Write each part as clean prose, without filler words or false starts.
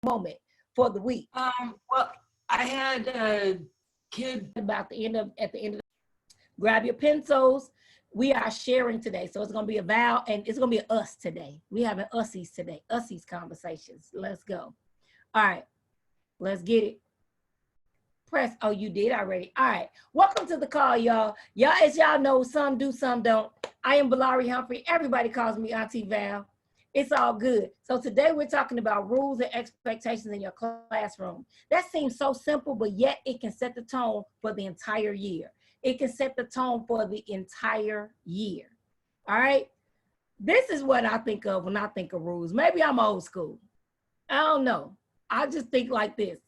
moment for the week? Well, I had a kid at the end of grab your pencils. We are sharing today. So it's gonna be a Val and it's gonna be us today. We having ussies today, ussies conversations. Let's go. All right, let's get it. Press, oh, you did already. All right, welcome to the call, y'all. Y'all, as y'all know, some do, some don't. I am VaLarie Humphrey. Everybody calls me Auntie Val. It's all good. So today we're talking about rules and expectations in your classroom. That seems so simple, but yet it can set the tone for the entire year. It can set the tone for the entire year. All right. This is what I think of when I think of rules. Maybe I'm old school. I don't know. I just think like this.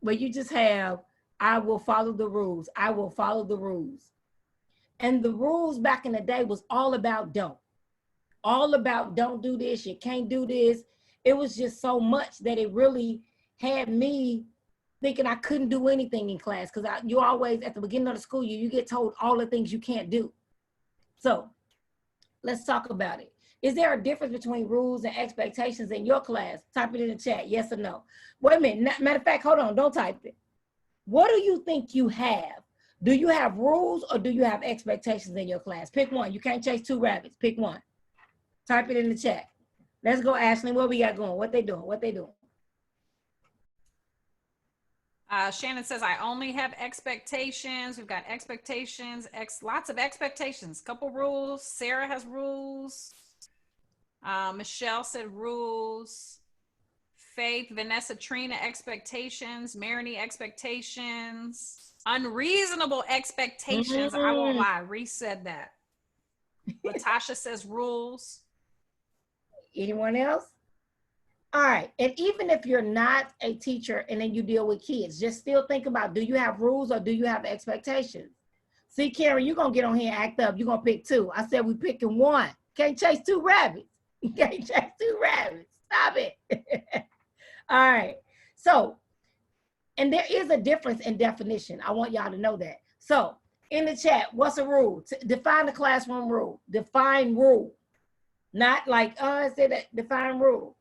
But you just have, I will follow the rules. I will follow the rules. And the rules back in the day was all about don't. All about don't do this, you can't do this. It was just so much that it really had me thinking I couldn't do anything in class because you always, at the beginning of the school year, you get told all the things you can't do. So let's talk about it. Is there a difference between rules and expectations in your class? Type it in the chat, yes or no. Wait a minute, matter of fact, hold on, don't type it. What do you think you have? Do you have rules or do you have expectations in your class? Pick one. You can't chase two rabbits, pick one. Type it in the chat. Let's go, Ashley. What we got going? What they doing? What they doing? Shannon says, I only have expectations. We've got expectations, lots of expectations, couple rules. Sarah has rules. Michelle said rules. Faith, Vanessa, Trina, expectations. Marini, expectations. Unreasonable expectations. I won't lie. Reese said that. Latasha says rules. Anyone else? All right. And even if you're not a teacher and then you deal with kids, just still think about, do you have rules or do you have expectations? See, Karen, you're going to get on here and act up. You're going to pick two. I said we picking one. Can't chase two rabbits. You can't chase two rabbits. Stop it. All right. So, and there is a difference in definition. I want y'all to know that. So, in the chat, what's a rule? Define the classroom rule. Define rule. Not like, I said that, define rule.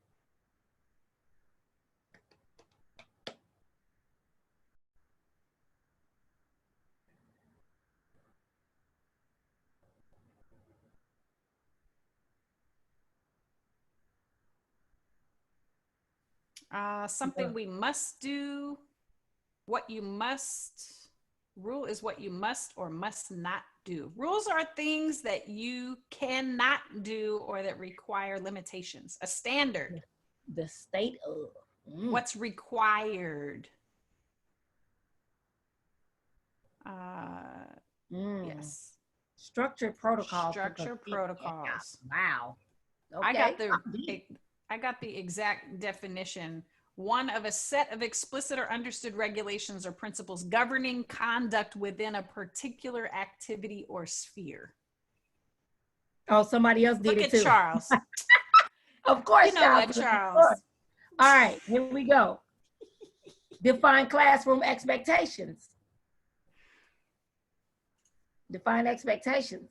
Something we must do. What you must. Rule is what you must or must not do. Rules are things that you cannot do or that require limitations. A standard. The state of. What's required. Yes. Structured protocols. Structured protocols. Wow. Okay. I got the exact definition. One of a set of explicit or understood regulations or principles governing conduct within a particular activity or sphere. Oh, somebody else did it too. Look at Charles. Of course, you know what, Charles. All right, here we go. Define classroom expectations. Define expectations.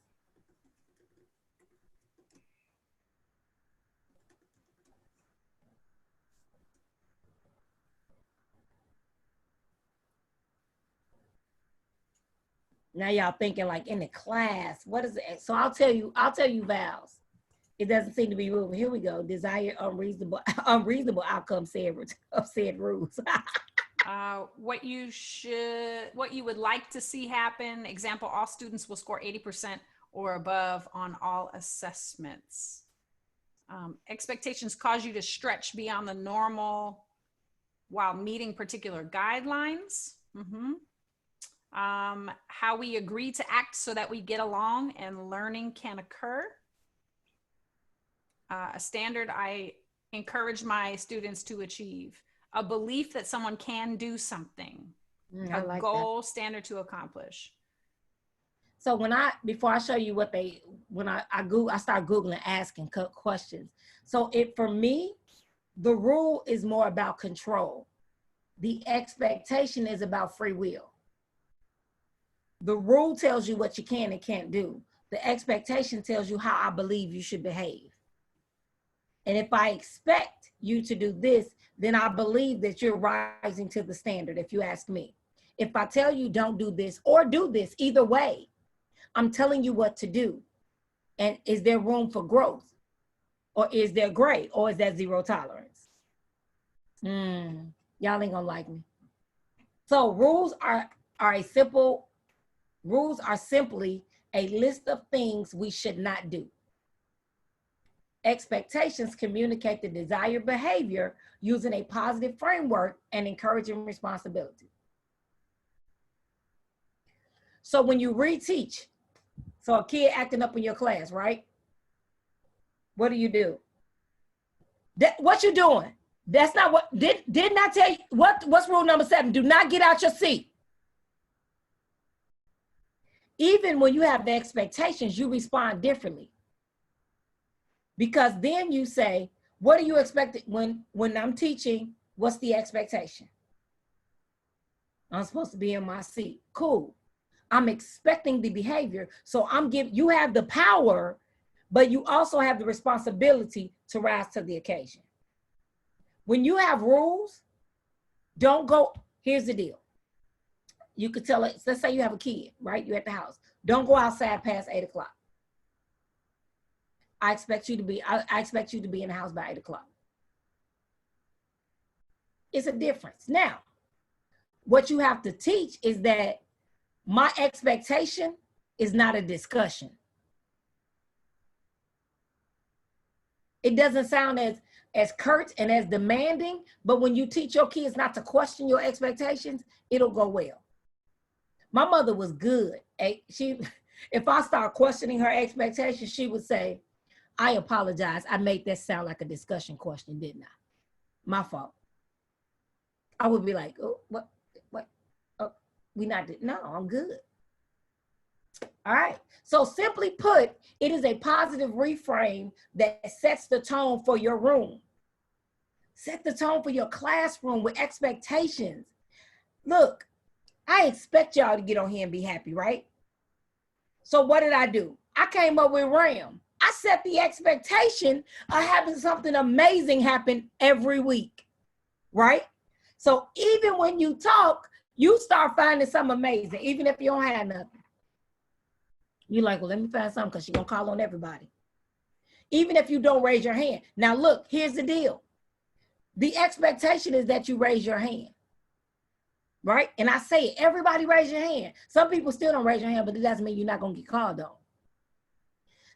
Now y'all thinking like in the class, what is it? So I'll tell you Vals. It doesn't seem to be rule. Here we go. Desire unreasonable outcome said rules. What you would like to see happen. Example, all students will score 80% or above on all assessments. Expectations cause you to stretch beyond the normal while meeting particular guidelines. How we agree to act so that we get along and learning can occur. A standard I encourage my students to achieve. A belief that someone can do something. A goal, standard to accomplish. So before I show you what I start Googling, asking questions. So for me, the rule is more about control. The expectation is about free will. The rule tells you what you can and can't do. The expectation tells you how I believe you should behave. And if I expect you to do this, then I believe that you're rising to the standard, if you ask me. If I tell you don't do this or do this, either way, I'm telling you what to do. And is there room for growth? Or is there gray? Or is that zero tolerance? Y'all ain't gonna like me. So rules are simply a list of things we should not do. Expectations communicate the desired behavior using a positive framework and encouraging responsibility. So when you reteach, so a kid acting up in your class, right? What do? What you doing? That's not what, didn't I tell you, what's rule number 7? Do not get out your seat. Even when you have the expectations, you respond differently. Because then you say, what do you expect when I'm teaching? What's the expectation? I'm supposed to be in my seat. Cool. I'm expecting the behavior. So you have the power, but you also have the responsibility to rise to the occasion. When you have rules, don't go, here's the deal. You could tell it, let's say you have a kid, right? You're at the house. Don't go outside past 8 o'clock. I expect you to be in the house by 8 o'clock. It's a difference. Now, what you have to teach is that my expectation is not a discussion. It doesn't sound as curt and as demanding, but when you teach your kids not to question your expectations, it'll go well. My mother was good. If I start questioning her expectations, she would say, I apologize. I made that sound like a discussion question, didn't I? My fault. I would be like, oh, what? Oh, no, I'm good. All right. So simply put, it is a positive reframe that sets the tone for your room. Set the tone for your classroom with expectations. Look, I expect y'all to get on here and be happy, right? So what did I do? I came up with RAM. I set the expectation of having something amazing happen every week, right? So even when you talk, you start finding something amazing, even if you don't have nothing. You're like, well, let me find something because she's going to call on everybody. Even if you don't raise your hand. Now, look, here's the deal. The expectation is that you raise your hand, right? And I say it, everybody raise your hand. Some people still don't raise your hand, but it doesn't mean you're not going to get called on.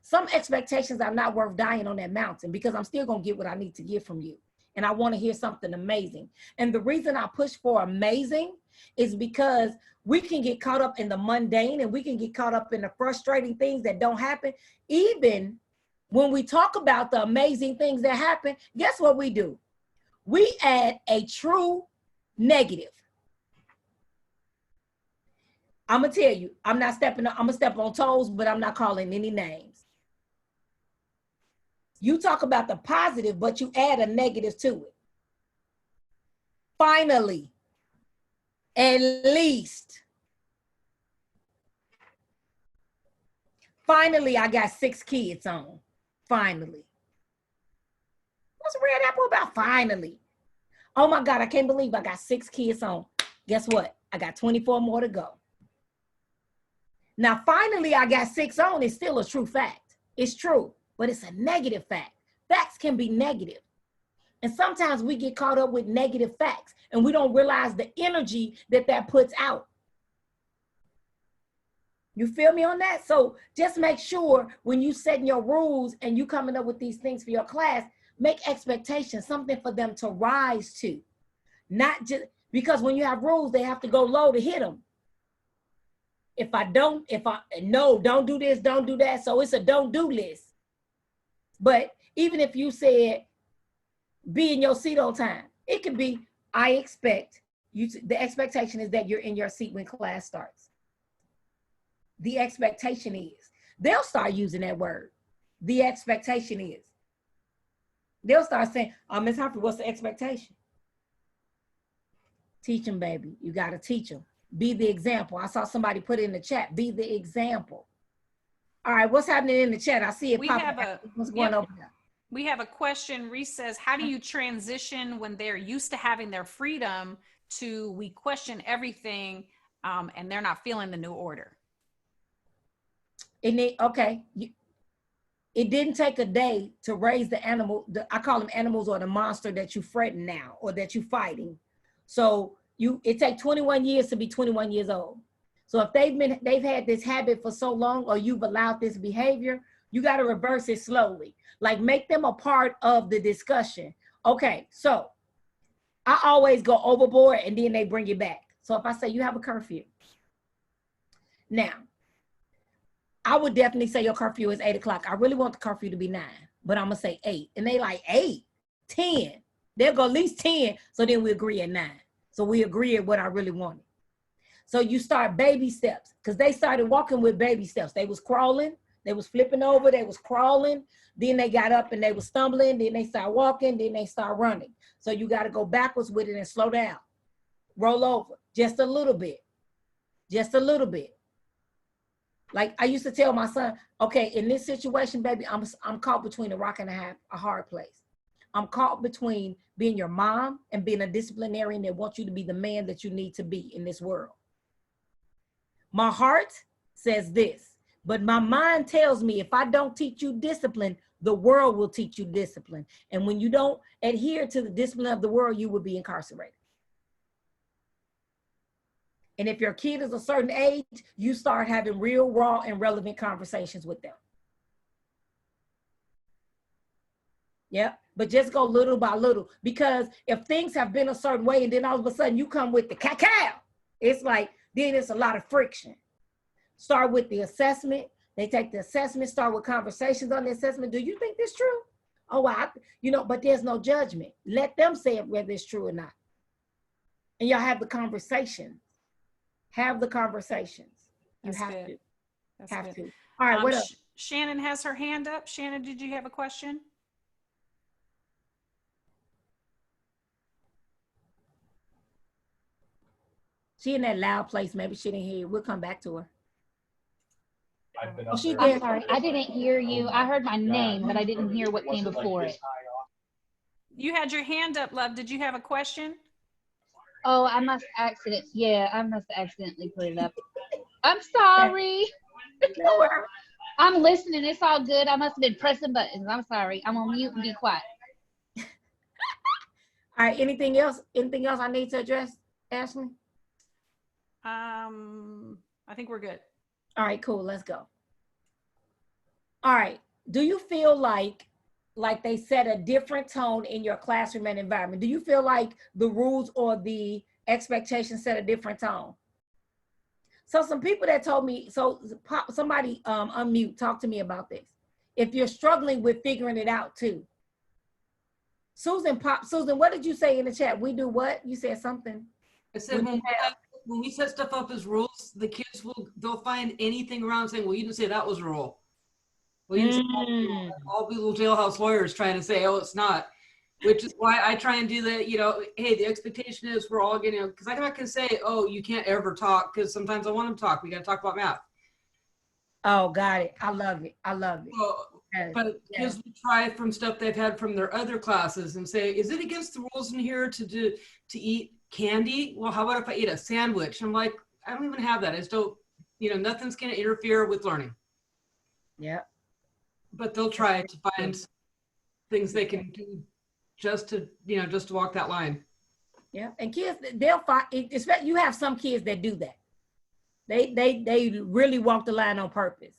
Some expectations are not worth dying on that mountain because I'm still going to get what I need to get from you. And I want to hear something amazing. And the reason I push for amazing is because we can get caught up in the mundane and we can get caught up in the frustrating things that don't happen. Even when we talk about the amazing things that happen, guess what we do? We add a true negative. I'm going to tell you, I'm going to step on toes, but I'm not calling any names. You talk about the positive, but you add a negative to it. Finally, at least. Finally, I got 6 kids on. Finally. What's Red Apple about? Finally. Oh my God, I can't believe I got 6 kids on. Guess what? I got 24 more to go. Now, finally, I got 6 on. It's still a true fact. It's true. But it's a negative fact. Facts can be negative. And sometimes we get caught up with negative facts and we don't realize the energy that puts out. You feel me on that? So just make sure when you setting your rules and you coming up with these things for your class, make expectations, something for them to rise to. Not just because when you have rules, they have to go low to hit them. Don't do this, don't do that. So it's a don't do list. But even if you said, be in your seat on time, it could be, I expect you to, the expectation is that you're in your seat when class starts. The expectation is, they'll start using that word. The expectation is. They'll start saying, Ms. Humphrey, what's the expectation? Teach them, baby. You got to teach them. Be the example. I saw somebody put it in the chat, be the example. All right, what's happening in the chat? I see it popping. What's going over there? We have a question. Reese says, how do you transition when they're used to having their freedom to we question everything and they're not feeling the new order? Okay. It didn't take a day to raise the animal. I call them animals or the monster that you fretting now or that you fighting. So it takes 21 years to be 21 years old. So if they've had this habit for so long or you've allowed this behavior, you got to reverse it slowly. Like make them a part of the discussion. Okay, so I always go overboard and then they bring it back. So if I say you have a curfew. Now, I would definitely say your curfew is 8 o'clock. I really want the curfew to be 9, but I'm gonna say 8. And they like 8, 10. They'll go at least 10. So then we agree at 9. So we agree at what I really wanted. So you start baby steps because they started walking with baby steps. They was crawling, they was flipping over, they was crawling. Then they got up and they was stumbling. Then they start walking, then they start running. So you got to go backwards with it and slow down. Roll over just a little bit, just a little bit. Like I used to tell my son, okay, in this situation, baby, I'm caught between a rock and a hard place. I'm caught between being your mom and being a disciplinarian that wants you to be the man that you need to be in this world. My heart says this, but my mind tells me if I don't teach you discipline, the world will teach you discipline. And when you don't adhere to the discipline of the world, you will be incarcerated. And if your kid is a certain age, you start having real, raw, and relevant conversations with them. Yeah, but just go little by little, because if things have been a certain way and then all of a sudden you come with the cacao, it's like, then it's a lot of friction. Start with the assessment. They take the assessment, start with conversations on the assessment. Do you think this true? Oh, but there's no judgment. Let them say whether it's true or not. And y'all have the conversations. Have the conversations. You That's have good. to. That's Have good. to. All right, what else? Shannon has her hand up. Shannon, did you have a question? She in that loud place. Maybe she didn't hear you. We'll come back to her. I'm sorry, I didn't hear you. I heard my name, but I didn't hear what came before it. You had your hand up, love. Did you have a question? Oh, I must accidentally put it up. I'm sorry. No worries. I'm listening. It's all good. I must have been pressing buttons. I'm sorry. I'm on mute and be quiet. All right, anything else? Anything else I need to address, Ashley? I think we're good. All right, cool. Let's go. All right. Do you feel like they set a different tone in your classroom and environment? Do you feel like the rules or the expectations set a different tone? So some people that told me, so somebody unmute, talk to me about this. If you're struggling with figuring it out too. Susan, what did you say in the chat? We do what? You said something. I said when we set stuff up as rules, the kids they'll find anything around saying, well, you didn't say that was a rule. Well, you didn't say all little jailhouse lawyers trying to say, oh, it's not. Which is why I try and do that, hey, the expectation is we're all getting, because I'm not going to say, oh, you can't ever talk, because sometimes I want them to talk. We got to talk about math. Oh, got it. I love it. I love it. So, yes. But kids will try from stuff they've had from their other classes and say, is it against the rules in here to eat candy? Well, how about if I eat a sandwich? I'm like, I don't even have that. I just don't, nothing's going to interfere with learning. Yeah. But they'll try to find things they can do just to walk that line. Yeah. And kids, they'll find, you have some kids that do that. They really walk the line on purpose.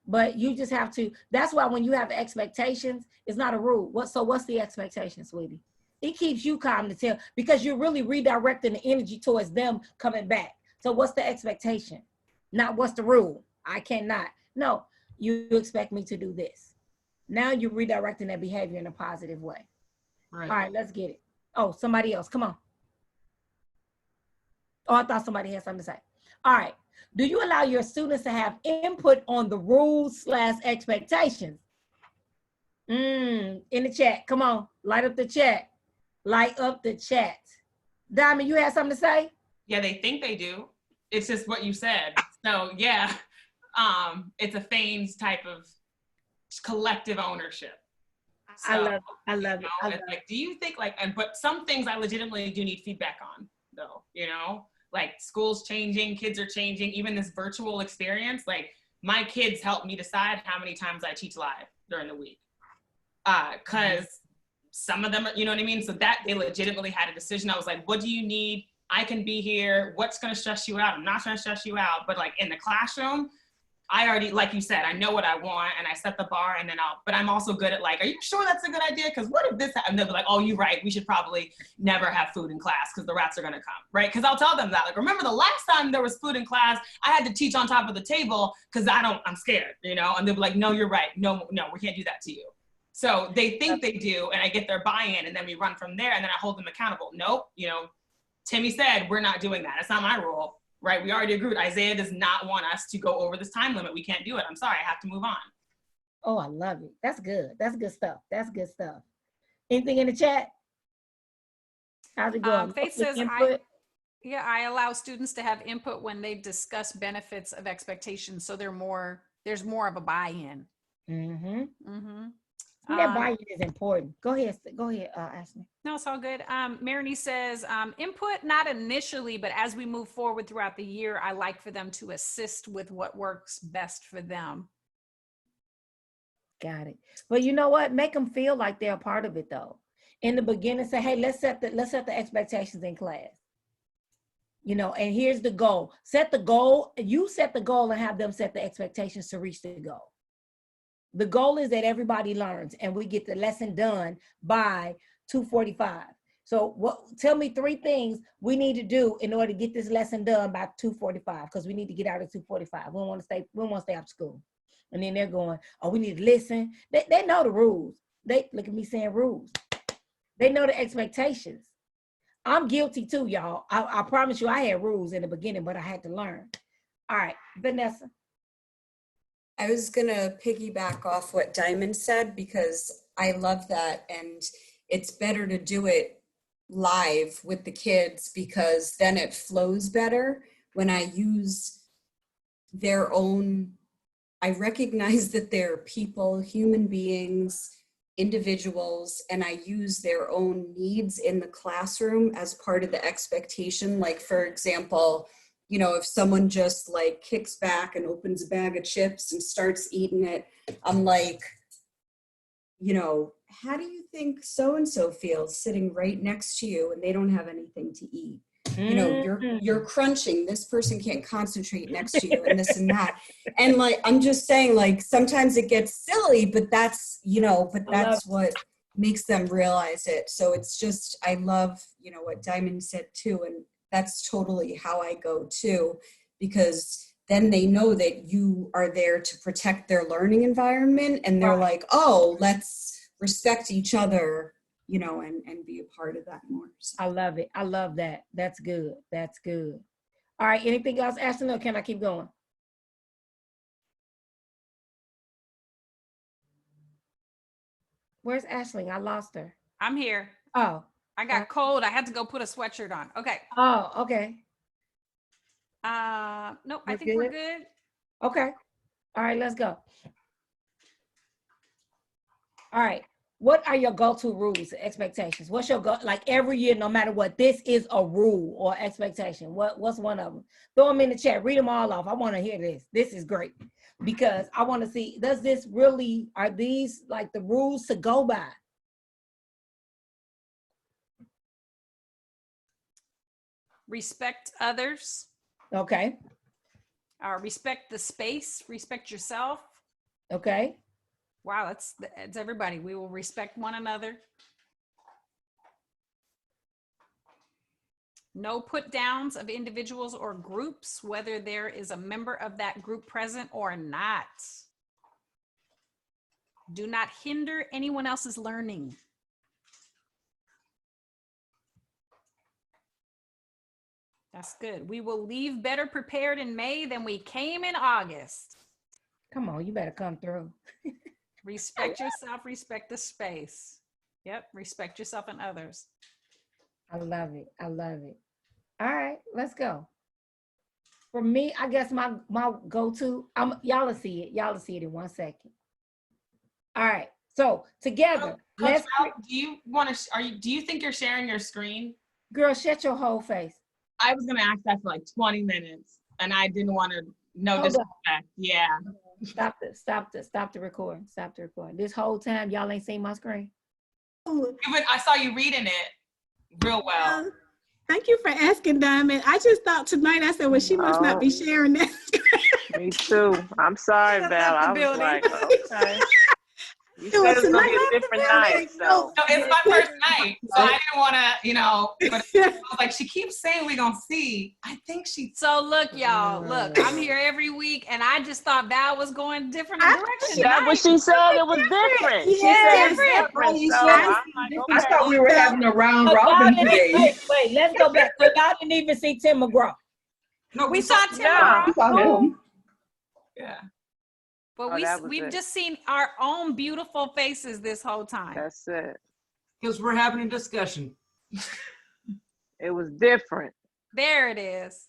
But you just have to, that's why when you have expectations, it's not a rule. What's the expectation, sweetie? It keeps you calm to tell, because you're really redirecting the energy towards them coming back. So what's the expectation? Not what's the rule? I cannot. No, you expect me to do this. Now you're redirecting that behavior in a positive way. Right. All right, let's get it. Oh, somebody else, come on. Oh, I thought somebody had something to say. All right. Do you allow your students to have input on the rules/expectations? In the chat, come on, light up the chat. Light up the chat. Diamond, you had something to say? Yeah, they think they do. It's just what you said. So yeah, it's a feigned type of collective ownership. I So, love it. I love you it. know, I love it's it. like, do you think like, and but some things I legitimately do need feedback on, though, you know, like school's changing, kids are changing, even this virtual experience, like my kids help me decide how many times I teach live during the week. Cause some of them, you know what I mean? So that they legitimately had a decision. I was like, what do you need? I can be here. What's going to stress you out? I'm not going to stress you out. But like in the classroom, I already, like you said, I know what I want and I set the bar and then but I'm also good at like, are you sure that's a good idea? Because what if this, and they'll be like, oh, you're right. We should probably never have food in class because the rats are going to come, right? Because I'll tell them that, like, remember the last time there was food in class, I had to teach on top of the table because I'm scared, you know? And they'll be like, no, you're right. No, we can't do that to you. So they think they do, and I get their buy-in, and then we run from there, and then I hold them accountable. Nope, you know, Timmy said, we're not doing that. It's not my rule. Right, we already agreed. Isaiah does not want us to go over this time limit. We can't do it. I'm sorry, I have to move on. Oh, I love it. That's good. That's good stuff. That's good stuff. Anything in the chat? How's it going? Faith says, Input? I allow students to have input when they discuss benefits of expectations. So there's more of a buy-in. Mm-hmm. Mm-hmm. That buy-in is important. Go ahead, Ashley. No, it's all good. Marini says, input not initially, but as we move forward throughout the year, I like for them to assist with what works best for them. Got it. But you know what? Make them feel like they're a part of it though. In the beginning, say, hey, let's set the expectations in class. You know, and here's the goal. Set the goal. You set the goal and have them set the expectations to reach the goal. The goal is that everybody learns and we get the lesson done by 2:45. So tell me 3 things we need to do in order to get this lesson done by 2:45, because we need to get out at 2:45. We don't want to stay after school. And then they're going, oh, we need to listen. They know the rules. They look at me saying rules. They know the expectations. I'm guilty too, y'all. I promise you I had rules in the beginning, but I had to learn. All right, Vanessa. I was going to piggyback off what Diamond said because I love that. And it's better to do it live with the kids because then it flows better when I use their own. I recognize that they're people, human beings, individuals, and I use their own needs in the classroom as part of the expectation. Like, for example, you know, if someone just like kicks back and opens a bag of chips and starts eating it, I'm like, you know, how do you think so-and-so feels sitting right next to you and they don't have anything to eat? You know, you're crunching, this person can't concentrate next to you and this and that. And like, I'm just saying, like, sometimes it gets silly, but that's, you know, but that's what makes them realize it. So it's just, I love, you know, what Diamond said too. And that's totally how I go too, because then they know that you are there to protect their learning environment. And they're like, oh, let's respect each other, you know, and be a part of that more. So. I love it. I love that. That's good. That's good. All right. Anything else, Ashton, or can I keep going? Where's Ashley? I lost her. I'm here. Oh. I got cold. I had to go put a sweatshirt on. Okay. Oh, okay. Nope, I think we're good. Okay. All right, let's go. All right. What are your go-to rules, expectations? What's your like every year, no matter what, this is a rule or expectation. What's one of them? Throw them in the chat. Read them all off. I want to hear this. This is great because I want to see, are these like the rules to go by? Respect others. Okay. Respect the space. Respect yourself. Okay. Wow, that's everybody. We will respect one another. No put downs of individuals or groups, whether there is a member of that group present or not. Do not hinder anyone else's learning. That's good. We will leave better prepared in May than we came in August. Come on, you better come through. Respect yourself, respect the space. Yep, respect yourself and others. I love it. I love it. All right, let's go. For me, I guess my go-to, y'all will see it. Y'all will see it in 1 second. All right, So together, Coach let's, Val, do you want to? Do you think you're sharing your screen? girl, shut your whole face. I was gonna ask that for like 20 minutes, and I didn't want to. No Hold up. disrespect. Yeah. Stop the recording. Stop the recording. This whole time, y'all ain't seen my screen. I saw you reading it real well. Thank you for asking, Diamond. I just thought tonight, I said, well, she must not be sharing that. Me too. I'm sorry, She Val. left the I was building. like, okay. You said it was gonna be a different night, so. No, it's my first night, so I didn't want to, but I was like, she keeps saying we gonna see. I think she. So look, y'all, look, I'm here every week, and I just thought Val was going different direction. That's what she said. It was different. She said it was different. So I'm like, I okay. thought we were having a round robin today. Wait, let's go back. So y'all didn't even see Tim McGraw. No, We saw Tim No. We saw him. Yeah. but Oh, that was we've it. just seen our own beautiful faces this whole time. That's it. because we're having a discussion. It was different. There it is.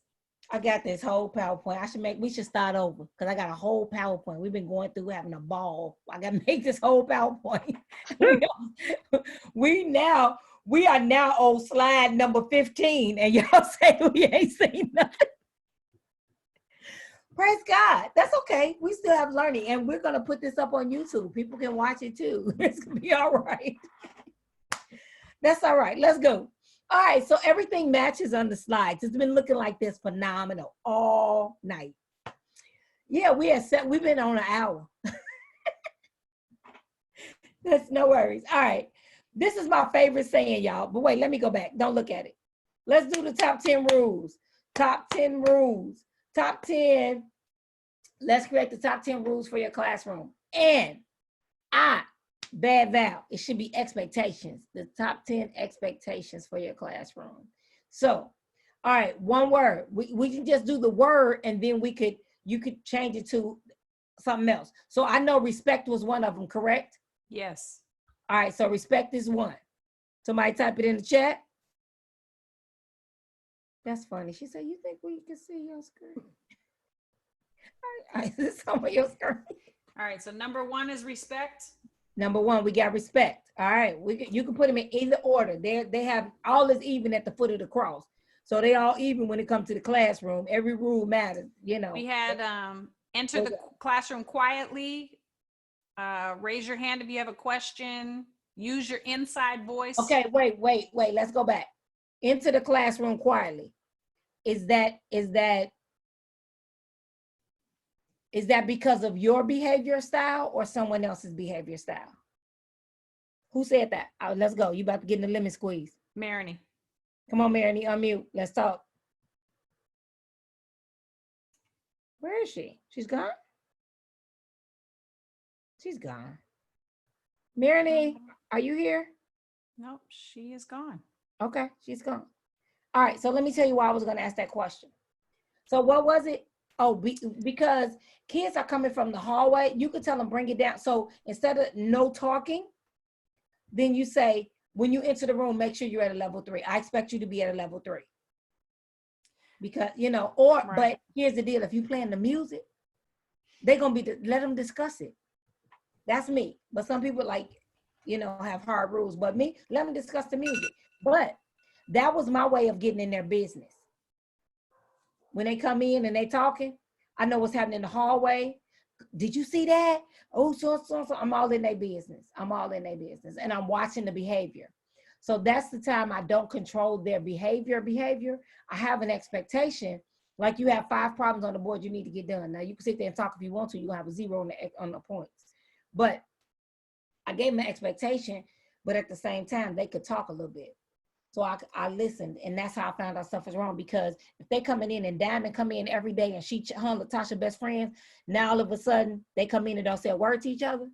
I got this whole PowerPoint. We should start over because I got a whole PowerPoint. We've been going through having a ball. I got to make this whole PowerPoint. We are now on slide number 15, and y'all say we ain't seen nothing. Praise God. That's okay. We still have learning, and we're gonna put this up on YouTube. People can watch it too. It's gonna be all right. That's all right. Let's go. All right, so everything matches on the slides. It's been looking like this phenomenal all night. Yeah, we've been on an hour. That's no worries. All right, this is my favorite saying, y'all. But wait, let me go back. Don't look at it. Let's do the top 10 rules. Top 10 rules. Top 10. Let's create the top 10 rules for your classroom. And bad Val, it should be expectations. The top 10 expectations for your classroom. So, all right, one word. We can just do the word, and then you could change it to something else. So I know respect was one of them, correct? Yes. All right, so respect is one. Somebody type it in the chat. That's funny. She said, you think we can see your screen? All right, this is some of your screen. All right, so number 1 is respect. Number 1, we got respect. All right, you can put them in either order. They have all is even at the foot of the cross. So they all even when it comes to the classroom. Every rule matters, you know. We had enter the classroom quietly. Raise your hand if you have a question. Use your inside voice. Okay, wait. Let's go back. Enter the classroom quietly. Is that because of your behavior style or someone else's behavior style? Who said that? Let's go. You about to get in the lemon squeeze. Marini. Come on, Marini, unmute. Let's talk. Where is she? She's gone? She's gone. Marini, are you here? Nope, she is gone. Okay, she's gone. All right, so let me tell you why I was going to ask that question. So what was it? Oh, because kids are coming from the hallway. You could tell them bring it down. So instead of no talking, then you say, when you enter the room, make sure you're at a level 3. I expect you to be at a level 3. Because, right. But here's the deal. If you playing the music, they're going to let them discuss it. That's me. But some people have hard rules. But me, let them discuss the music. But that was my way of getting in their business. When they come in and they talking, I know what's happening in the hallway. Did you see that? Oh, so. I'm all in their business. And I'm watching the behavior. So that's the time I don't control their behavior. I have an expectation. Like you have 5 problems on the board you need to get done. Now you can sit there and talk if you want to. You're going to have a 0 on the points. But I gave them an expectation, but at the same time, they could talk a little bit. So I listened, and that's how I found out stuff was wrong, because if they coming in and Diamond come in every day and Latasha best friends, now all of a sudden they come in and don't say a word to each other,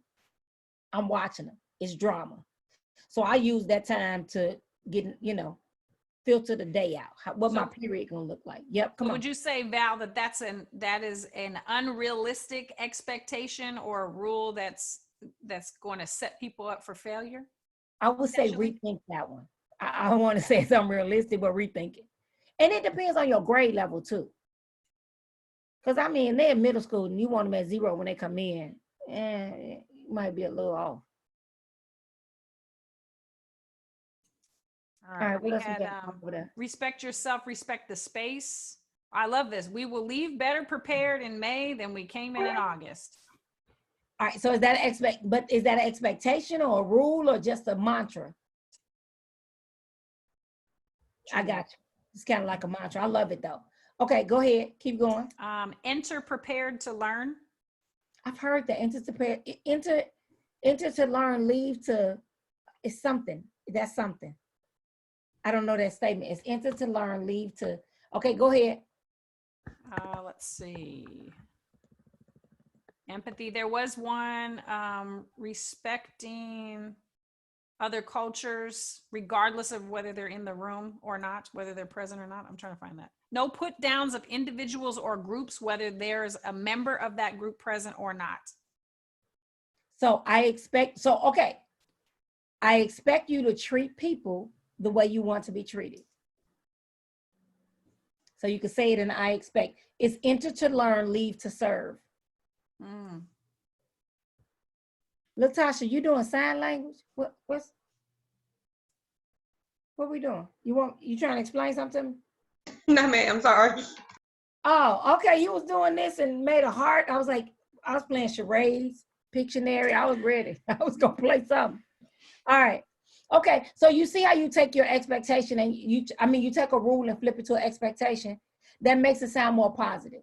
I'm watching them. It's drama. So I use that time to get, filter the day out, what my period gonna look like. Yep, come on. Would you say, Val, that is an unrealistic expectation or a rule that's going to set people up for failure? I would say rethink that one. I don't want to say it's unrealistic, but rethink it. And it depends on your grade level too. Because they're in middle school and you want them at 0 when they come in. You might be a little off. All right, right, we what else we had got over there? respect yourself, respect the space. I love this. We will leave better prepared in May than we came in August. All right, so is that is that an expectation or a rule or just a mantra? I got you. It's kind of like a mantra. I love it though. Okay, go ahead. Keep going. Enter prepared to learn. I've heard that enter to learn, leave to, it's something. That's something. I don't know that statement. It's enter to learn, leave to. Okay, go ahead. Let's see. Empathy. There was one, respecting other cultures, regardless of whether they're in the room or not, whether they're present or not. I'm trying to find that. No put downs of individuals or groups, whether there's a member of that group present or not. So I expect you to treat people the way you want to be treated. So you can say it in I expect. It's enter to learn, leave to serve. Latasha, you doing sign language? What we doing? You trying to explain something? No, ma'am, I'm sorry. Oh, okay. You was doing this and made a heart. I was playing charades, Pictionary. I was ready. I was gonna play something. All right. Okay. So you see how you take your expectation and you take a rule and flip it to an expectation. That makes it sound more positive.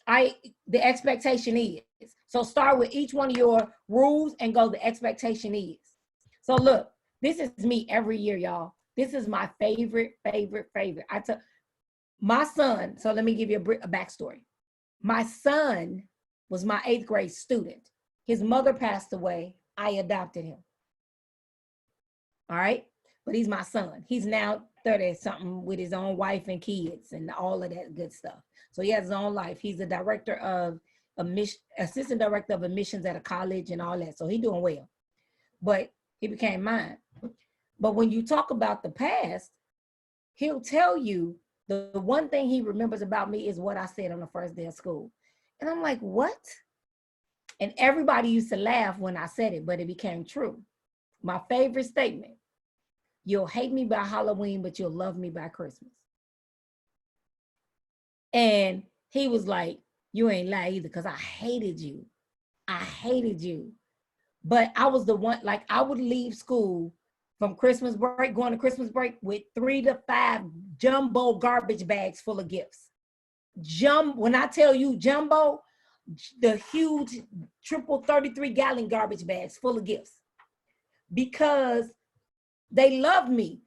The expectation is. So start with each one of your rules and go, the expectation is. So look, this is me every year, y'all. This is my favorite. My son, so let me give you a backstory. My son was my 8th grade student. His mother passed away. I adopted him. All right. But he's my son. He's now 30-something with his own wife and kids and all of that good stuff. So he has his own life. He's a director of assistant director of admissions at a college and all that. So he's doing well. But he became mine. But when you talk about the past, he'll tell you the one thing he remembers about me is what I said on the first day of school. And I'm like, what? And everybody used to laugh when I said it, but it became true. My favorite statement: you'll hate me by Halloween, but you'll love me by Christmas. And he was like, you ain't lie either, because I hated you. But I was the one, like I would leave school from Christmas break, going to Christmas break with 3 to 5 jumbo garbage bags full of gifts. When I tell you jumbo, the huge triple 33-gallon garbage bags full of gifts. Because they love me.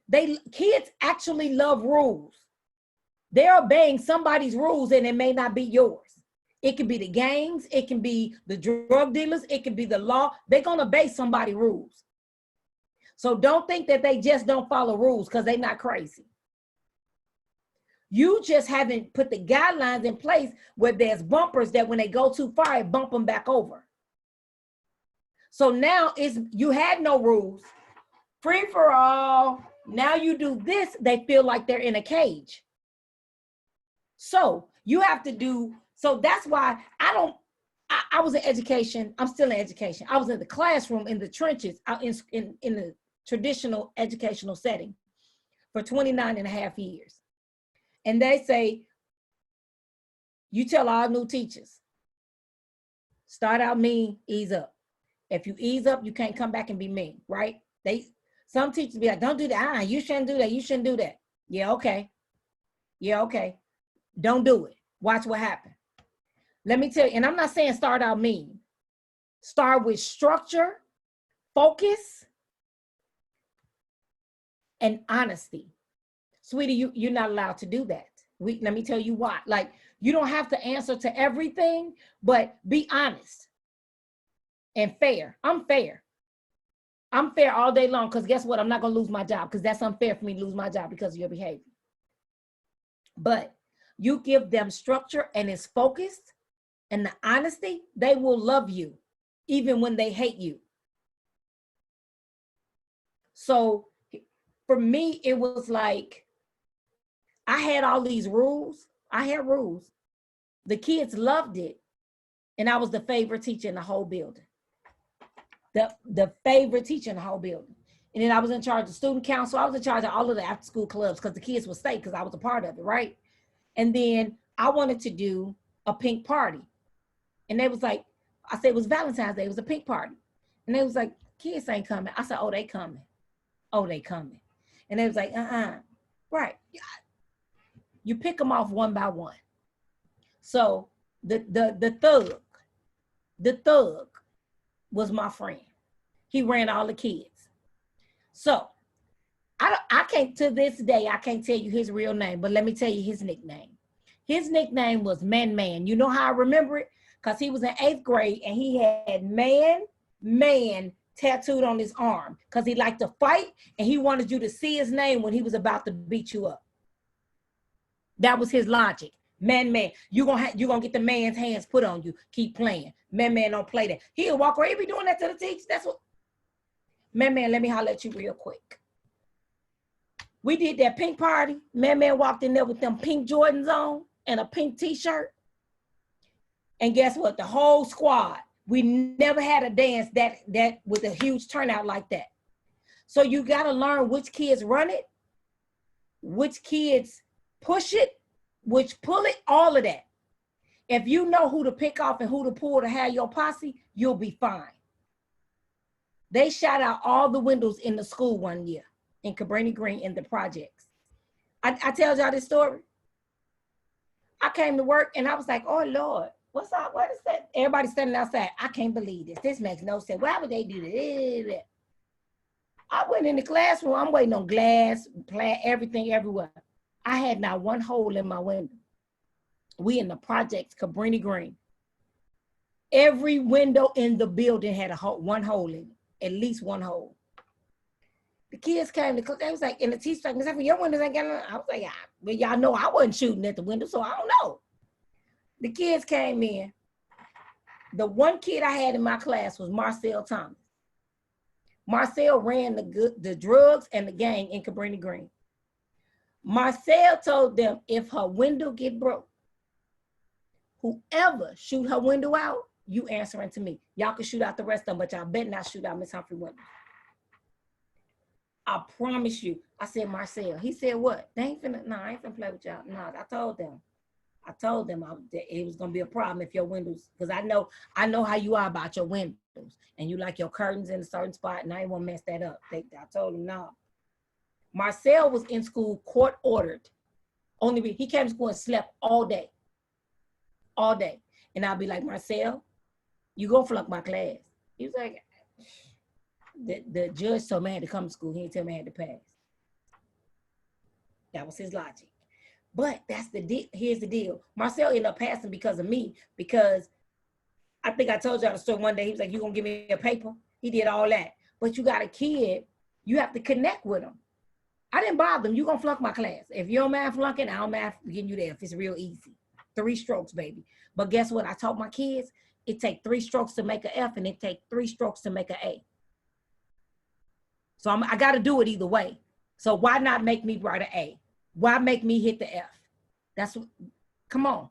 Kids actually love rules. They're obeying somebody's rules and it may not be yours. It can be the gangs, it can be the drug dealers, it can be the law. They're gonna obey somebody's rules. So don't think that they just don't follow rules because they're not crazy. You just haven't put the guidelines in place where there's bumpers that when they go too far, it bump them back over. So now you had no rules, free for all. Now you do this, they feel like they're in a cage. So you have to do, so that's why I was in education. I'm still in education. I was in the classroom, in the trenches, in the traditional educational setting for 29.5 years. And they say, you tell all new teachers, start out mean, ease up. If you ease up, you can't come back and be mean, right? Some teachers be like, don't do that. You shouldn't do that. You shouldn't do that. Yeah, okay. Don't do it. Watch what happens. Let me tell you, and I'm not saying start out mean. Start with structure, focus, and honesty. Sweetie, you're not allowed to do that. Let me tell you why. Like, you don't have to answer to everything, but be honest and fair. I'm fair. I'm fair all day long because guess what? I'm not going to lose my job because that's unfair for me to lose my job because of your behavior. But you give them structure and it's focused and the honesty, they will love you even when they hate you. So for me, it was like, I had all these rules. I had rules. The kids loved it. And I was the favorite teacher in the whole building. The favorite teacher in the whole building. And then I was in charge of student council. I was in charge of all of the after school clubs because the kids would stay because I was a part of it, right? And then I wanted to do a pink party. And they was like, I said it was Valentine's Day. It was a pink party. And they was like, kids ain't coming. I said, oh, they coming. Oh, they coming. And they was like, right. You pick them off one by one. So the thug was my friend. He ran all the kids. So I can't, to this day, I can't tell you his real name, but let me tell you his nickname. His nickname was Man. You know how I remember it? Because he was in 8th grade and he had Man tattooed on his arm because he liked to fight and he wanted you to see his name when he was about to beat you up. That was his logic. Man. You're gonna get the man's hands put on you. Keep playing. Man, don't play that. He'll walk away. He'll be doing that to the teachers. That's what. Man, let me holler at you real quick. We did that pink party. Man walked in there with them pink Jordans on and a pink t-shirt. And guess what? The whole squad, we never had a dance that with a huge turnout like that. So you got to learn which kids run it, which kids push it, which pull it, all of that. If you know who to pick off and who to pull to have your posse, you'll be fine. They shot out all the windows in the school one year in Cabrini Green in the projects. I tell y'all this story. I came to work and I was like, oh Lord, what's up? What is that? Everybody standing outside. I can't believe this. This makes no sense. Why would they do that? I went in the classroom. I'm waiting on glass, everything everywhere. I had not one hole in my window. We in the projects, Cabrini Green. Every window in the building had one hole in it, at least one hole. The kids came to, they was like, and the teacher was like, your windows ain't got none. I was like, well, y'all know I wasn't shooting at the window, so I don't know. The kids came in. The one kid I had in my class was Marcel Thomas. Marcel ran the drugs and the gang in Cabrini Green. Marcel told them if her window get broke, whoever shoot her window out, you answering to me. Y'all can shoot out the rest of them, but y'all better not shoot out Miss Humphrey window. I promise you. I said, Marcel. He said, what? They ain't finna, no, I ain't finna play with y'all. No, I told them that it was gonna be a problem if your windows, because I know how you are about your windows, and you like your curtains in a certain spot, and I ain't wanna mess that up. I told him no. Marcel was in school, court ordered. He came to school and slept all day. And I'll be like, Marcel, you gonna flunk my class. He was like, the judge told me I had to come to school. He didn't tell me I had to pass. That was his logic. But here's the deal. Marcel ended up passing because of me, because I think I told y'all the story one day. He was like, you gonna give me a paper? He did all that. But you got a kid, you have to connect with him. I didn't bother him. You gonna flunk my class. If you don't mind flunking, I don't mind getting you there if it's real easy. 3 strokes, baby. But guess what? I taught my kids, it take 3 strokes to make an F, and it take 3 strokes to make an A. So I got to do it either way. So why not make me write an A? Why make me hit the F? Come on.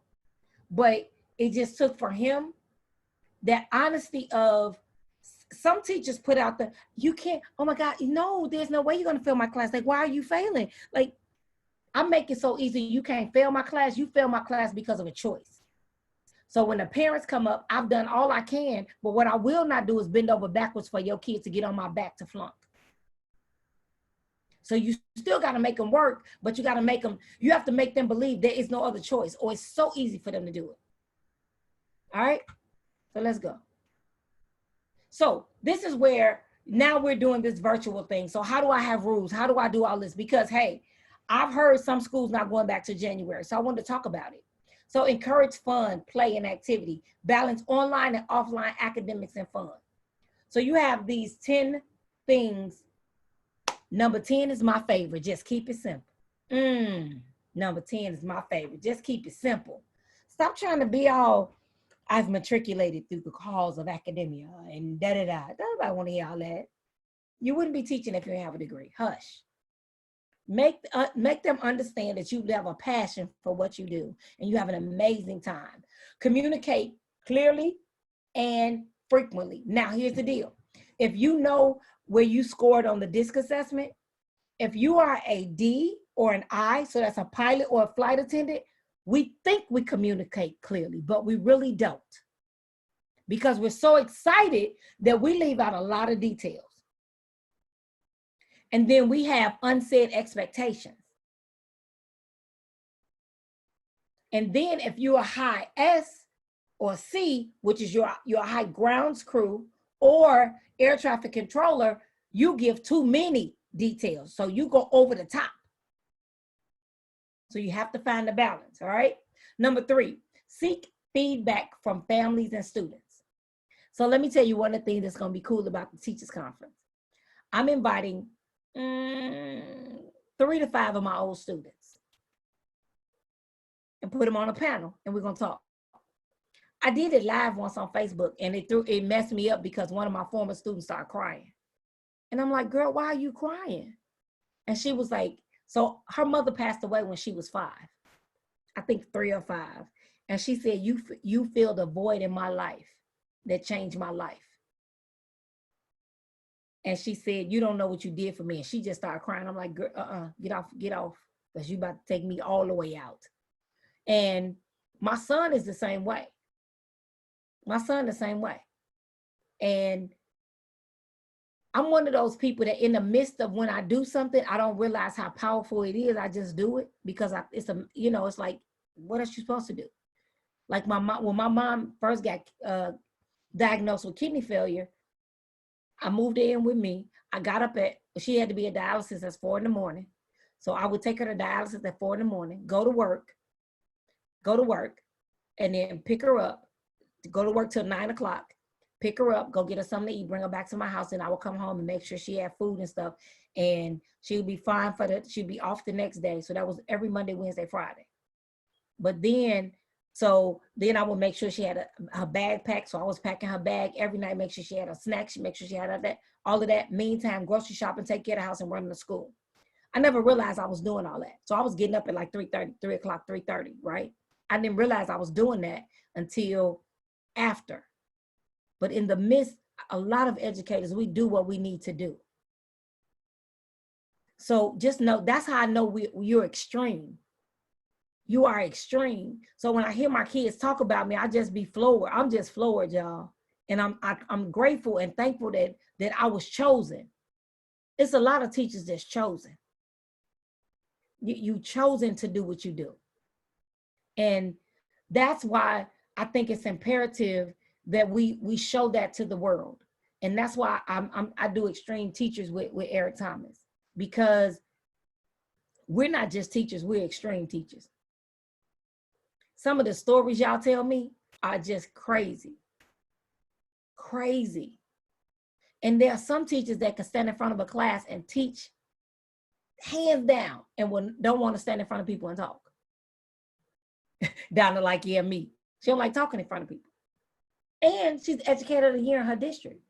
But it just took for him that honesty of, some teachers put out you can't, oh my God, no, there's no way you're going to fail my class. Like, why are you failing? Like, I make it so easy. You can't fail my class. You fail my class because of a choice. So when the parents come up, I've done all I can, but what I will not do is bend over backwards for your kid to get on my back to flunk. So you still got to make them work, but you have to make them believe there is no other choice, or it's so easy for them to do it. All right, so let's go. So this is where now we're doing this virtual thing. So how do I have rules? How do I do all this? Because, hey, I've heard some schools not going back to January, so I wanted to talk about it. So encourage fun, play, and activity. Balance online and offline academics and fun. So you have these 10 things. Number 10 is my favorite. Just keep it simple. Number 10 is my favorite. Just keep it simple. Stop trying to be all, I've matriculated through the halls of academia and da-da-da. Nobody want to hear all that. You wouldn't be teaching if you didn't have a degree. Hush. Make them understand that you have a passion for what you do and you have an amazing time. Communicate clearly and frequently. Now, here's the deal. If you know where you scored on the DISC assessment, if you are a D or an I, so that's a pilot or a flight attendant, we think we communicate clearly, but we really don't. Because we're so excited that we leave out a lot of details. And then we have unsaid expectations. And then if you're a high S or C, which is your high grounds crew or air traffic controller, you give too many details. So you go over the top. So you have to find the balance, all right? Number 3, seek feedback from families and students. So let me tell you one of the things that's gonna be cool about the Teachers Conference. I'm inviting 3 to 5 of my old students and put them on a panel and we're gonna talk. I did it live once on Facebook and it messed me up because one of my former students started crying. And I'm like, girl, why are you crying? And she was like, so her mother passed away when she was 5, I think 3 or 5. And she said, you filled the void in my life that changed my life. And she said, you don't know what you did for me. And she just started crying. I'm like, girl, get off, because you about to take me all the way out. And my son is the same way. My son the same way. And I'm one of those people that in the midst of when I do something, I don't realize how powerful it is. I just do it because it's like, what else you supposed to do? Like my mom, when my mom first got diagnosed with kidney failure, I moved her in with me. I got up she had to be at dialysis at 4 in the morning. So I would take her to dialysis at 4 in the morning, go to work, and then pick her up, go to work till 9 o'clock, pick her up, go get her something to eat, bring her back to my house, and I would come home and make sure she had food and stuff. And she would be fine she'd be off the next day. So that was every Monday, Wednesday, Friday. But then I would make sure she had her bag packed. So I was packing her bag every night, make sure she had a snack, make sure she had all of that. Meantime, grocery shopping, take care of the house and running to school. I never realized I was doing all that. So I was getting up at like 3:30, right? I didn't realize I was doing that until after. But in the midst, a lot of educators, we do what we need to do. So just know, that's how I know you're extreme. You are extreme. So when I hear my kids talk about me, I just be floored. I'm just floored, y'all. And I'm grateful and thankful that I was chosen. It's a lot of teachers that's chosen. You chosen to do what you do. And that's why I think it's imperative that we show that to the world. And that's why I do Extreme Teachers with Eric Thomas, because we're not just teachers, we're extreme teachers. Some of the stories y'all tell me are just crazy. Crazy. And there are some teachers that can stand in front of a class and teach hands down and don't want to stand in front of people and talk. Down to like, yeah, me. She don't like talking in front of people. And she's educator of the year in her district.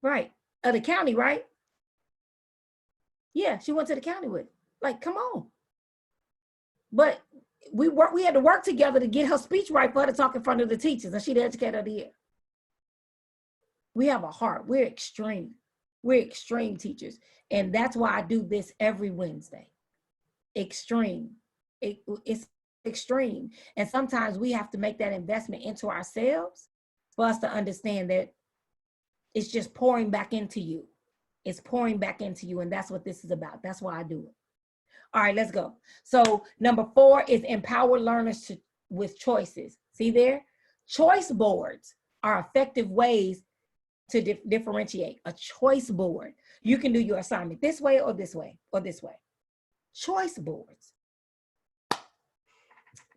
Right. Of the county, right? Yeah, she went to the county with. Like, come on. But we had to work together to get her speech right for her to talk in front of the teachers, and she's the educator of the year. We have a heart. We're extreme. We're extreme teachers. And that's why I do this every Wednesday. Extreme. It's extreme. And sometimes we have to make that investment into ourselves for us to understand that it's just pouring back into you. It's pouring back into you. And that's what this is about. That's why I do it. All right, let's go. So number 4 is empower learners with choices. See there? Choice boards are effective ways to differentiate. A choice board. You can do your assignment this way or this way or this way. Choice boards.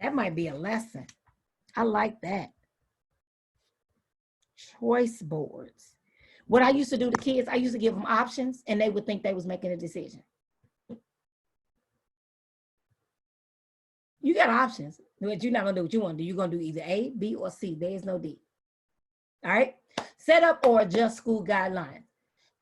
That might be a lesson. I like that. Choice boards. What I used to do to kids, I used to give them options and they would think they was making a decision. You got options, but you're not gonna do what you want to do. You're gonna do either A, B, or C. There is no D. All right. Set up or adjust school guidelines.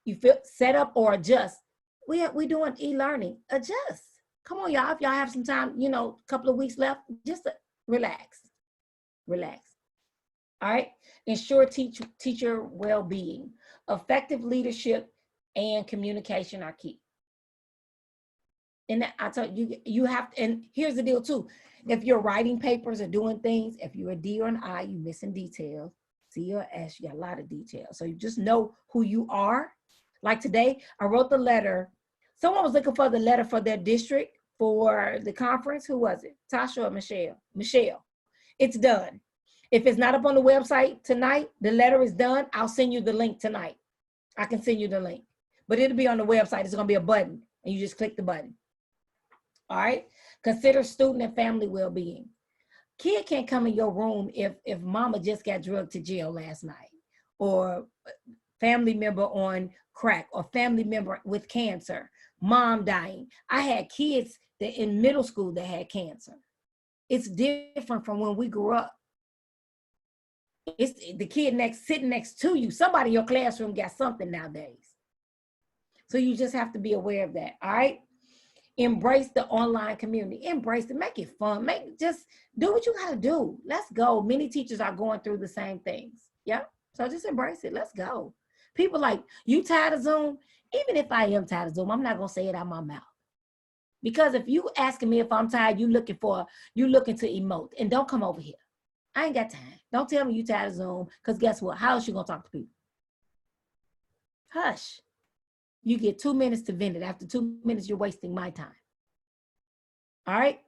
You feel set up or adjust. We doing e-learning. Adjust. Come on, y'all. If y'all have some time, a couple of weeks left, just relax. Relax. All right. Ensure teacher well-being. Effective leadership and communication are key. And I told you, you have to, and here's the deal too. If you're writing papers or doing things, if you're a D or an I, you're missing details. C or S, you got a lot of details. So you just know who you are. Like today, I wrote the letter. Someone was looking for the letter for their district for the conference. Who was it? Tasha or Michelle? Michelle. It's done. If it's not up on the website tonight, the letter is done. I'll send you the link tonight. I can send you the link. But it'll be on the website. It's going to be a button, and you just click the button. All right? Consider student and family well-being. Kid can't come in your room if mama just got drugged to jail last night, or family member on crack, or family member with cancer, mom dying. I had kids that in middle school that had cancer. It's different from when we grew up. It's the kid sitting next to you. Somebody in your classroom got something nowadays. So you just have to be aware of that, all right? Embrace the online community. Embrace it. Make it fun. Just do what you gotta do. Let's go. Many teachers are going through the same things. Yep. So just embrace it. Let's go. People like, you tired of Zoom? Even if I am tired of Zoom, I'm not gonna say it out my mouth. Because if you asking me if I'm tired, you looking to emote, and don't come over here. I ain't got time. Don't tell me you tired of Zoom, because guess what? How else you gonna talk to people? Hush. You get 2 minutes to vent it. After 2 minutes, you're wasting my time. All right?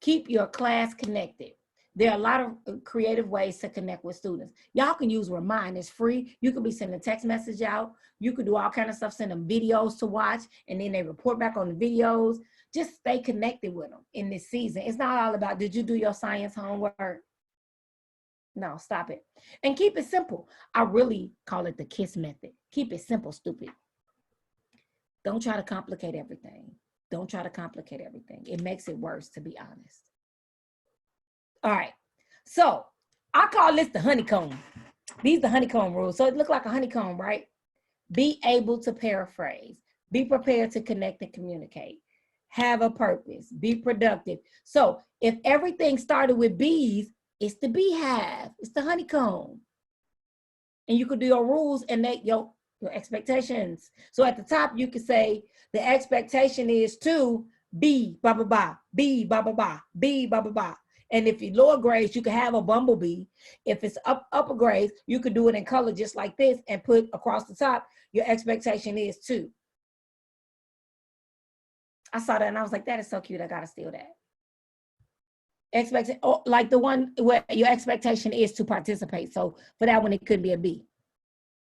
Keep your class connected. There are a lot of creative ways to connect with students. Y'all can use Remind. It's free. You could be sending a text message out. You could do all kinds of stuff, send them videos to watch, and then they report back on the videos. Just stay connected with them in this season. It's not all about, did you do your science homework? No, stop it. And keep it simple. I really call it the KISS method. Keep it simple, stupid. Don't try to complicate everything. Don't try to complicate everything. It makes it worse, to be honest. All right. So I call this the honeycomb. These are the honeycomb rules. So it looks like a honeycomb, right? Be able to paraphrase. Be prepared to connect and communicate. Have a purpose. Be productive. So if everything started with bees, it's the beehive. It's the honeycomb. And you could do your rules and your expectations. So at the top, you could say the expectation is to be blah, blah, blah, be blah, blah, blah, be blah, blah, blah. And if you lower grades, you could have a bumblebee. If it's upper grades, you could do it in color just like this and put across the top, your expectation is to. I saw that and I was like, that is so cute. I got to steal that. Like the one where your expectation is to participate. So for that one, it could be a B.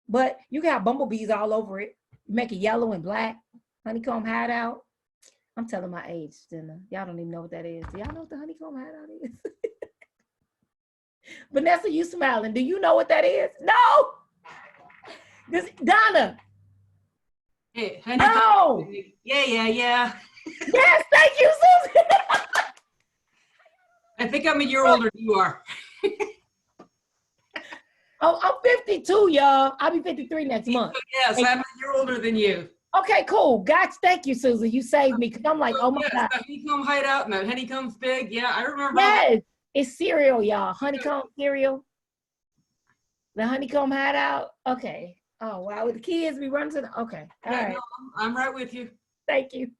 But you can have bumblebees all over it. Make it yellow and black. Honeycomb hideout. I'm telling my age, Jenna. Y'all don't even know what that is. Do y'all know what the honeycomb hideout is? Vanessa, you smiling. Do you know what that is? No. Donna. Hey, no. Yeah. Yes, thank you, Susan. I think I'm a year older than you are. Oh, I'm 52, y'all. I'll be 53 next month. Yes, I'm a year older than you. Okay, cool. Gotcha. Thank you, Susan. You saved me because I'm like, oh my God. The honeycomb hideout and the honeycomb's big. Yeah, I remember. Yes, it's cereal, y'all. Honeycomb cereal. The honeycomb hideout. Okay. Oh, wow. With the kids, we run to the, okay. All right. No, I'm right with you. Thank you.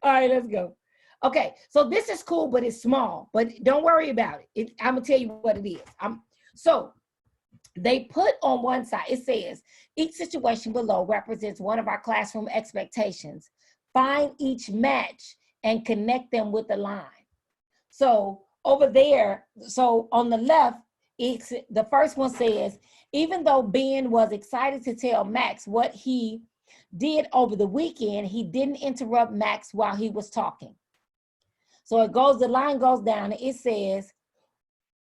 All right, let's go. Okay, so this is cool, but it's small. But don't worry about it. I'm going to tell you what it is. So they put on one side, it says, each situation below represents one of our classroom expectations. Find each match and connect them with the line. So over there, so on the left, the first one says, even though Ben was excited to tell Max what he did over the weekend, he didn't interrupt Max while he was talking. So it goes, the line goes down and it says,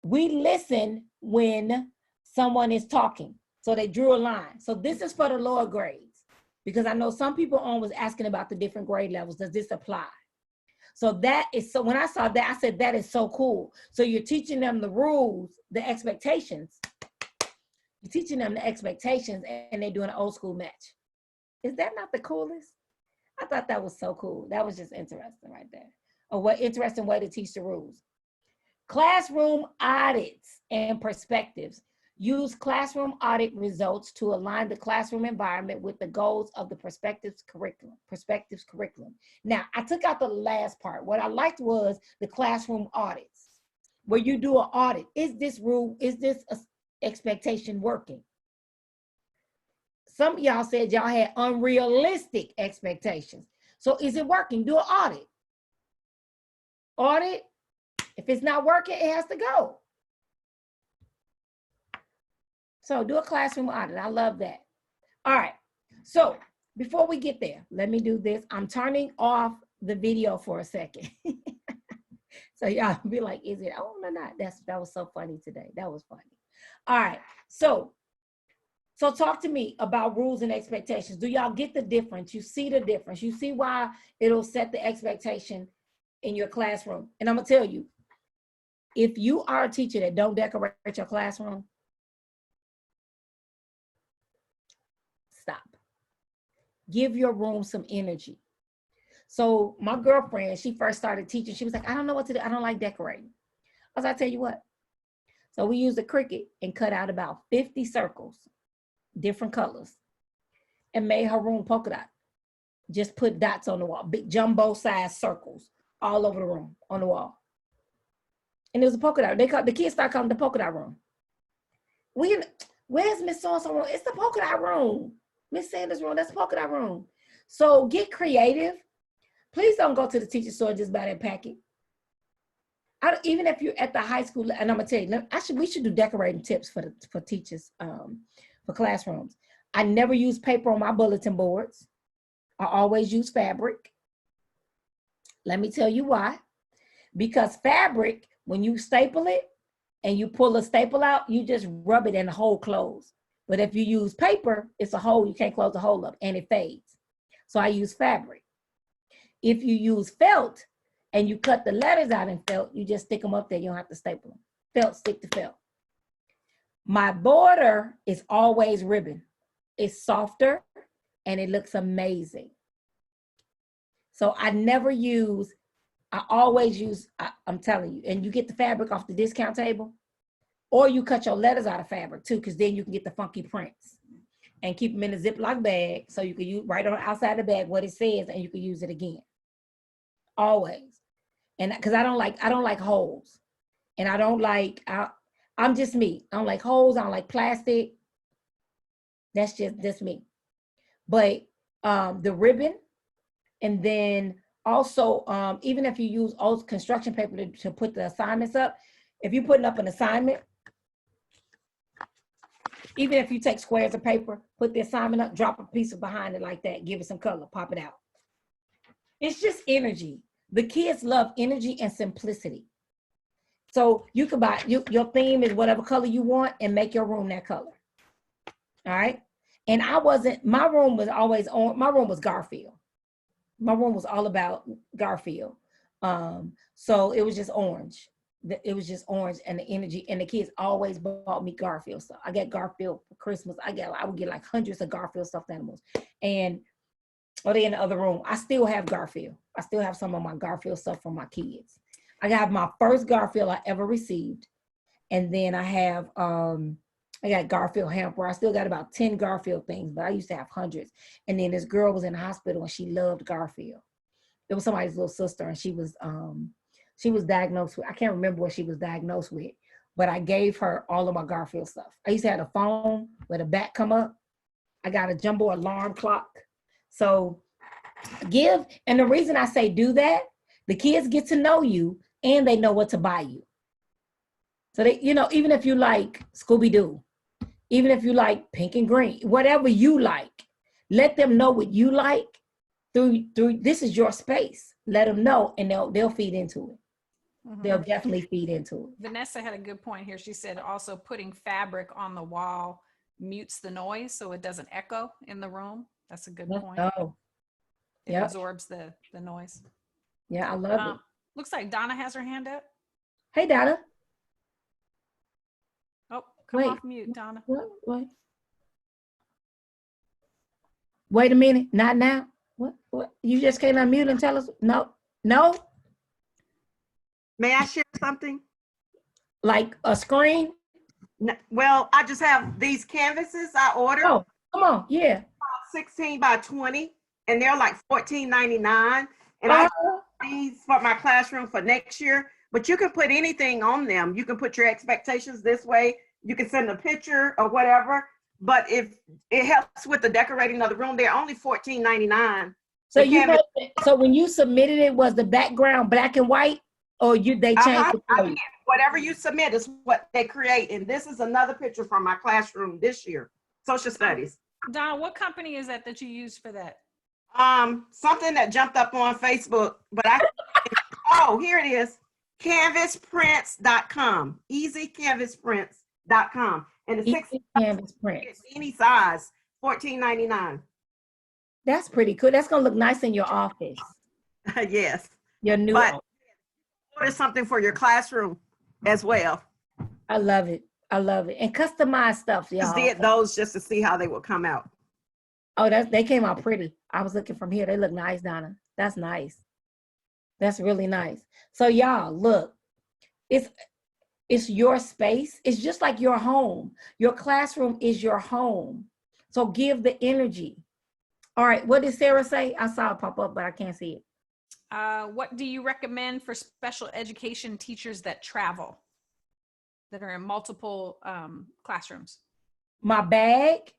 we listen when someone is talking. So they drew a line. So this is for the lower grades, because I know some people was asking about the different grade levels. Does this apply? So that is, so when I saw that, I said, that is so cool. So you're teaching them the rules, the expectations. You're teaching them the expectations and they're doing an old school match. Is that not the coolest? I thought that was so cool. That was just interesting right there. Or what interesting way to teach the rules. Classroom audits and perspectives. Use classroom audit results to align the classroom environment with the goals of the perspectives curriculum. Now, I took out the last part. What I liked was the classroom audits, where you do an audit. Is this expectation working? Some of y'all said y'all had unrealistic expectations. So is it working? Do an audit. Audit. If it's not working, it has to go. So do a classroom audit. I love that. All right. So before we get there, let me do this. I'm turning off the video for a second. So y'all be like, is it on or not? That was so funny today. That was funny. All right. So talk to me about rules and expectations. Do y'all get the difference? You see the difference. You see why it'll set the expectation in your classroom. And I'm gonna tell you, if you are a teacher that don't decorate your classroom, stop. Give your room some energy. So my girlfriend, she first started teaching. She was like, I don't know what to do. I don't like decorating. I was like, I'll tell you what. So we used a Cricut and cut out about 50 circles, different colors, and made her room polka dot. Just put dots on the wall, big jumbo size circles all over the room on the wall. And it was a polka dot. The kids started calling it the polka dot room. Where's Miss So-and-so room? It's the polka dot room. Miss Sanders' room, that's the polka dot room. So get creative. Please don't go to the teacher store and just buy that packet. Even if you're at the high school, and I'm gonna tell you, we should do decorating tips for teachers, for classrooms. I never use paper on my bulletin boards. I always use fabric. Let me tell you why. Because fabric, when you staple it and you pull a staple out, you just rub it and the hole closes. But if you use paper, it's a hole, you can't close the hole up and it fades. So I use fabric. If you use felt and you cut the letters out in felt, you just stick them up there, you don't have to staple them. Felt, stick to felt. My border is always ribbon. It's softer and it looks amazing. So I always use, I'm telling you, and you get the fabric off the discount table, or you cut your letters out of fabric too, because then you can get the funky prints and keep them in a Ziploc bag so you can use right on the outside of the bag what it says and you can use it again. Always. And because I don't like holes. And I'm just me. I don't like holes, I don't like plastic. That's me. But the ribbon, and then also, even if you use old construction paper to put the assignments up, if you're putting up an assignment, even if you take squares of paper, put the assignment up, drop a piece behind it like that, give it some color, pop it out. It's just energy. The kids love energy and simplicity. So you could buy, your theme is whatever color you want and make your room that color. All right. And my room was Garfield. My room was all about Garfield. So it was just orange. It was just orange and the energy, and the kids always bought me Garfield stuff. I got Garfield for Christmas. I would get like hundreds of Garfield stuffed animals. And they in the other room. I still have Garfield. I still have some of my Garfield stuff from my kids. I got my first Garfield I ever received. And then I got Garfield hamper. I still got about 10 Garfield things, but I used to have hundreds. And then this girl was in the hospital and she loved Garfield. It was somebody's little sister, and she was diagnosed with, I can't remember what she was diagnosed with, but I gave her all of my Garfield stuff. I used to have a phone where the back come up. I got a jumbo alarm clock. So and the reason I say do that, the kids get to know you and they know what to buy you. So they, even if you like Scooby-Doo, even if you like pink and green, whatever you like, let them know what you like through this is your space. Let them know, and they'll feed into it. Mm-hmm. They'll definitely feed into it. Vanessa had a good point here. She said also putting fabric on the wall mutes the noise so it doesn't echo in the room. That's a good point. Oh, it absorbs the noise. Yeah, I love it. Looks like Donna has her hand up. Hey, Donna. Oh, come off mute, Donna. Wait a minute. Not now. What? You just can't unmute and tell us? No. May I share something? Like a screen? Well, I just have these canvases I ordered. Oh, come on, yeah. 16 by 20, and they're like $14.99. And I these for my classroom for next year. But you can put anything on them. You can put your expectations this way. You can send a picture or whatever. But if it helps with the decorating of the room, they're only $14.99. So so when you submitted it, was the background black and white, or they changed it for you? Whatever you submit is what they create. And this is another picture from my classroom this year, social studies. Donna, what company is that you used for that? Something that jumped up on Facebook, but here it is. Canvasprints.com. Easycanvasprints.com. And it's Canvas prints. Any size, $14.99. That's pretty cool. That's gonna look nice in your office. Yes. Your new office. Order something for your classroom as well. I love it. I love it. And customized stuff, y'all. Just did those just to see how they would come out. Oh, they came out pretty. I was looking from here. They look nice, Donna. That's nice. That's really nice. So y'all, look, it's your space. It's just like your home. Your classroom is your home. So give the energy. All right, what did Sarah say? I saw it pop up, but I can't see it. What do you recommend for special education teachers that travel, that are in multiple classrooms? My bag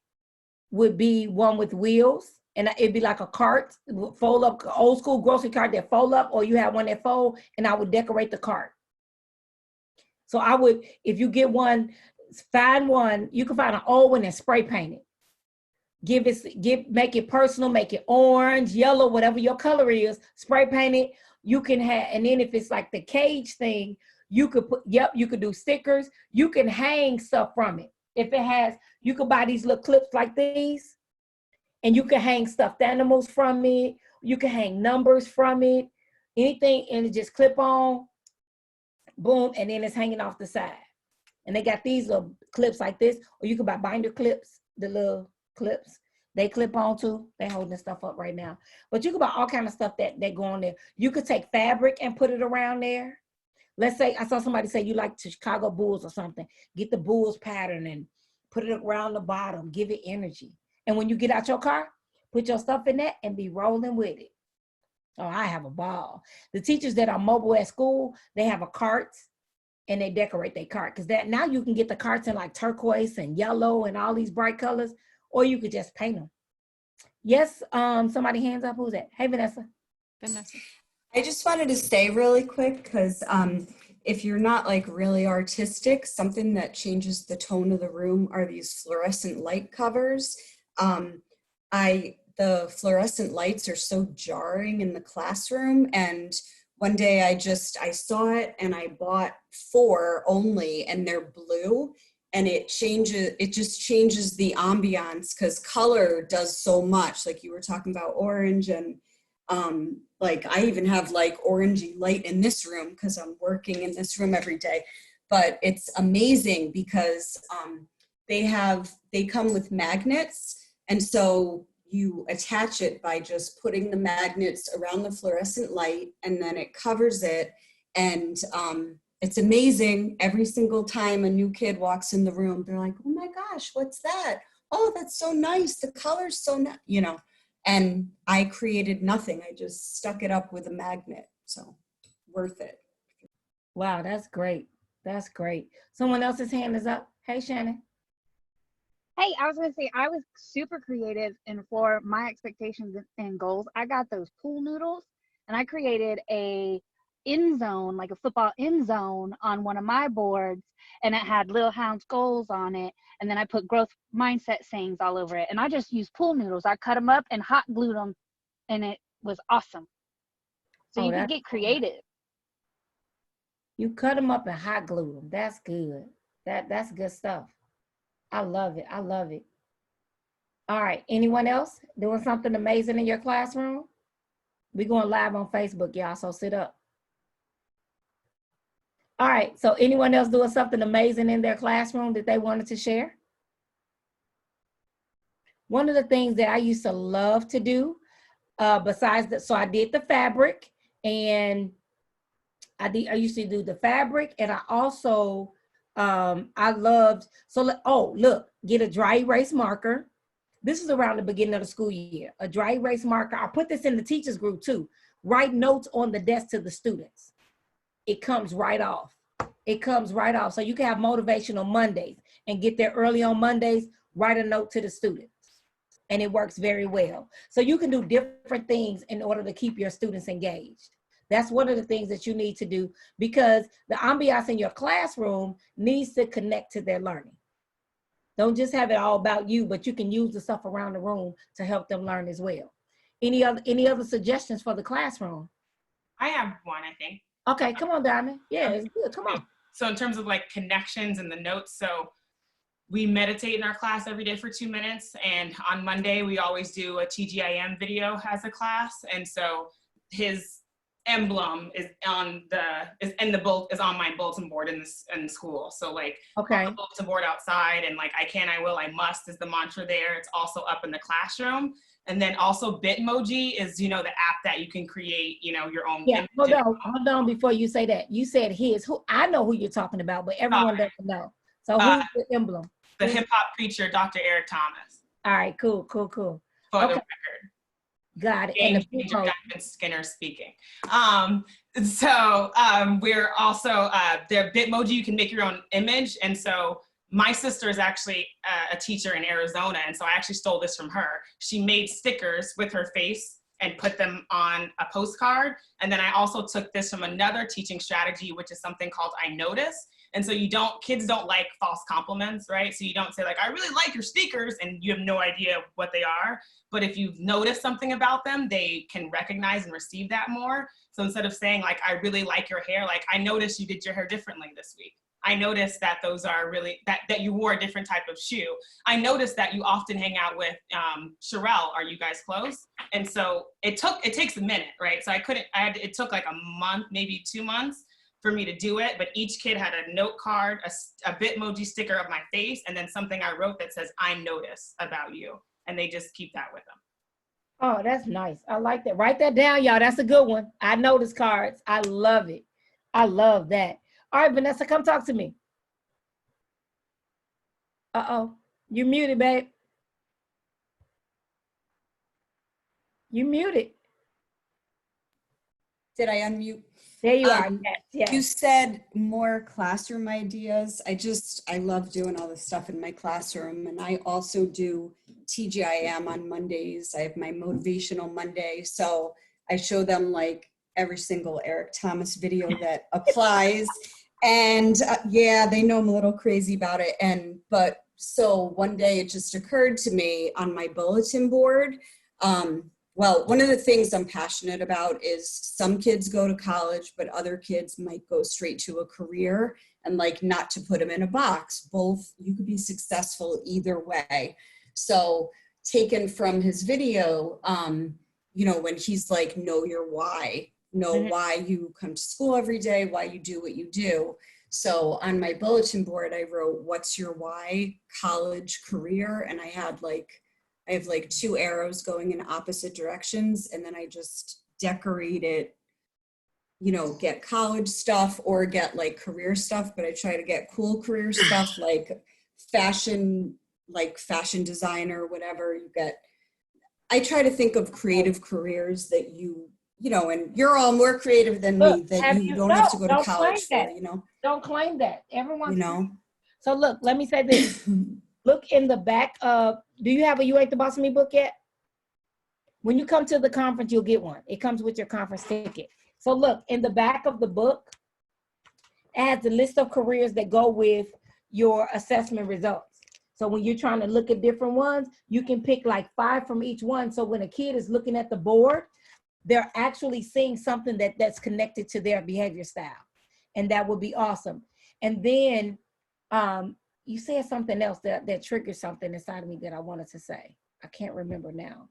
would be one with wheels, and it'd be like a cart, fold up, old school grocery cart that fold up, or you have one that fold, and I would decorate the cart. So I would, if you get one, find one, you can find an old one and spray paint it. Make it personal, make it orange, yellow, whatever your color is, spray paint it. You can have, and then if it's like the cage thing, you could you could do stickers. You can hang stuff from it. If it has, you could buy these little clips like these, and you can hang stuffed animals from it. You can hang numbers from it, anything, and it just clip on, boom, and then it's hanging off the side. And they got these little clips like this, or you can buy binder clips, the little clips. They clip on too. They holding stuff up right now. But you can buy all kind of stuff that go on there. You could take fabric and put it around there. Let's say I saw somebody say you like the Chicago Bulls or something. Get the Bulls pattern and put it around the bottom. Give it energy. And when you get out your car, put your stuff in that and be rolling with it. Oh, I have a ball. The teachers that are mobile at school, they have a cart and they decorate their cart. Because that now you can get the carts in like turquoise and yellow and all these bright colors, or you could just paint them. Yes, somebody hands up. Who's that? Hey, Vanessa. Vanessa. I just wanted to say really quick, because if you're not like really artistic, something that changes the tone of the room are these fluorescent light covers. The fluorescent lights are so jarring in the classroom, and one day I saw it and I bought 4 only, and they're blue, and it just changes the ambiance, because color does so much. Like you were talking about orange, and like I even have like orangey light in this room because I'm working in this room every day. But it's amazing because they come with magnets, and so you attach it by just putting the magnets around the fluorescent light, and then it covers it. And it's amazing. Every single time a new kid walks in the room, they're like, oh my gosh, what's that? Oh, that's so nice. The color's so nice, and I created nothing. I just stuck it up with a magnet. So worth it. Wow, that's great. That's great. Someone else's hand is up. Hey, Shannon. Hey, I was going to say, I was super creative, and for my expectations and goals, I got those pool noodles, and I created a end zone, like a football end zone on one of my boards, and it had Lil Hound's goals on it, and then I put growth mindset sayings all over it, and I just used pool noodles. I cut them up and hot glued them, and it was awesome. So you can get creative. You cut them up and hot glue them. That's good. That's good stuff. I love it. I love it. All right. Anyone else doing something amazing in your classroom? We're going live on Facebook, y'all, so sit up. All right. So anyone else doing something amazing in their classroom that they wanted to share? One of the things that I used to love to do, besides that, so I did the fabric, and I used to do the fabric, and I also, I loved, look, get a dry erase marker. This is around the beginning of the school year. A dry erase marker. I put this in the teachers group too. Write notes on the desk to the students. It comes right off. It comes right off. So you can have motivational Mondays and get there early on Mondays, write a note to the students. And it works very well. So you can do different things in order to keep your students engaged. That's one of the things that you need to do, because the ambiance in your classroom needs to connect to their learning. Don't just have it all about you, but you can use the stuff around the room to help them learn as well. Any other suggestions for the classroom? I have one, I think. Okay, come on, Diamond. Yeah, it's good. Come on. So in terms of like connections and the notes, so we meditate in our class every day for 2 minutes. And on Monday, we always do a TGIM video as a class. And so his emblem is on my bulletin board in school. So like, okay, on the bulletin board outside, and like I can, I will, I must is the mantra there. It's also up in the classroom. And then also Bitmoji is, the app that you can create, your own. Yeah, hold on before you say that. You said his. Who, I know who you're talking about, but everyone doesn't know. So who's the emblem? The hip hop preacher, Dr. Eric Thomas. All right, cool. For okay. the record. Got it. James Major Skinner speaking. We're also, the Bitmoji, you can make your own image. And so my sister is actually a teacher in Arizona. And so I actually stole this from her. She made stickers with her face and put them on a postcard. And then I also took this from another teaching strategy, which is something called I Notice. And so kids don't like false compliments, right? So you don't say like, I really like your sneakers, and you have no idea what they are. But if you've noticed something about them, they can recognize and receive that more. So instead of saying like, I really like your hair, like I noticed you did your hair differently this week. I noticed that those are really, that you wore a different type of shoe. I noticed that you often hang out with Sherelle. Are you guys close? And so it takes a minute, right? So it took like a month, maybe 2 months for me to do it, but each kid had a note card, a Bitmoji sticker of my face, and then something I wrote that says, I notice about you. And they just keep that with them. Oh, that's nice. I like that. Write that down, y'all. That's a good one. I notice cards. I love it. I love that. All right, Vanessa, come talk to me. Uh-oh. You muted, babe. You muted. Did I unmute? There you are. Yes. You said more classroom ideas. I love doing all this stuff in my classroom. And I also do TGIM on Mondays. I have my motivational Monday. So I show them like every single Eric Thomas video that applies. And yeah, they know I'm a little crazy about it. So one day it just occurred to me on my bulletin board. Well, one of the things I'm passionate about is some kids go to college, but other kids might go straight to a career, and like not to put them in a box. Both, you could be successful either way. So taken from his video, when he's like, know your why, why you come to school every day, why you do what you do. So on my bulletin board, I wrote, what's your why, college, career? And I have like 2 arrows going in opposite directions. And then I just decorate it, get college stuff or get like career stuff, but I try to get cool career stuff like fashion designer, whatever you get. I try to think of creative careers that and you're all more creative than me, that you don't have to go to college for, Don't claim that. Everyone, So look, let me say this. Look in the back of, do you have a You Ain't the Boss of Me book yet? When you come to the conference, you'll get one. It comes with your conference ticket. So look, in the back of the book, it has a list of careers that go with your assessment results. So when you're trying to look at different ones, you can pick like 5 from each one. So when a kid is looking at the board, they're actually seeing something that's connected to their behavior style. And that would be awesome. And then you said something else that triggered something inside of me that I wanted to say. I can't remember now.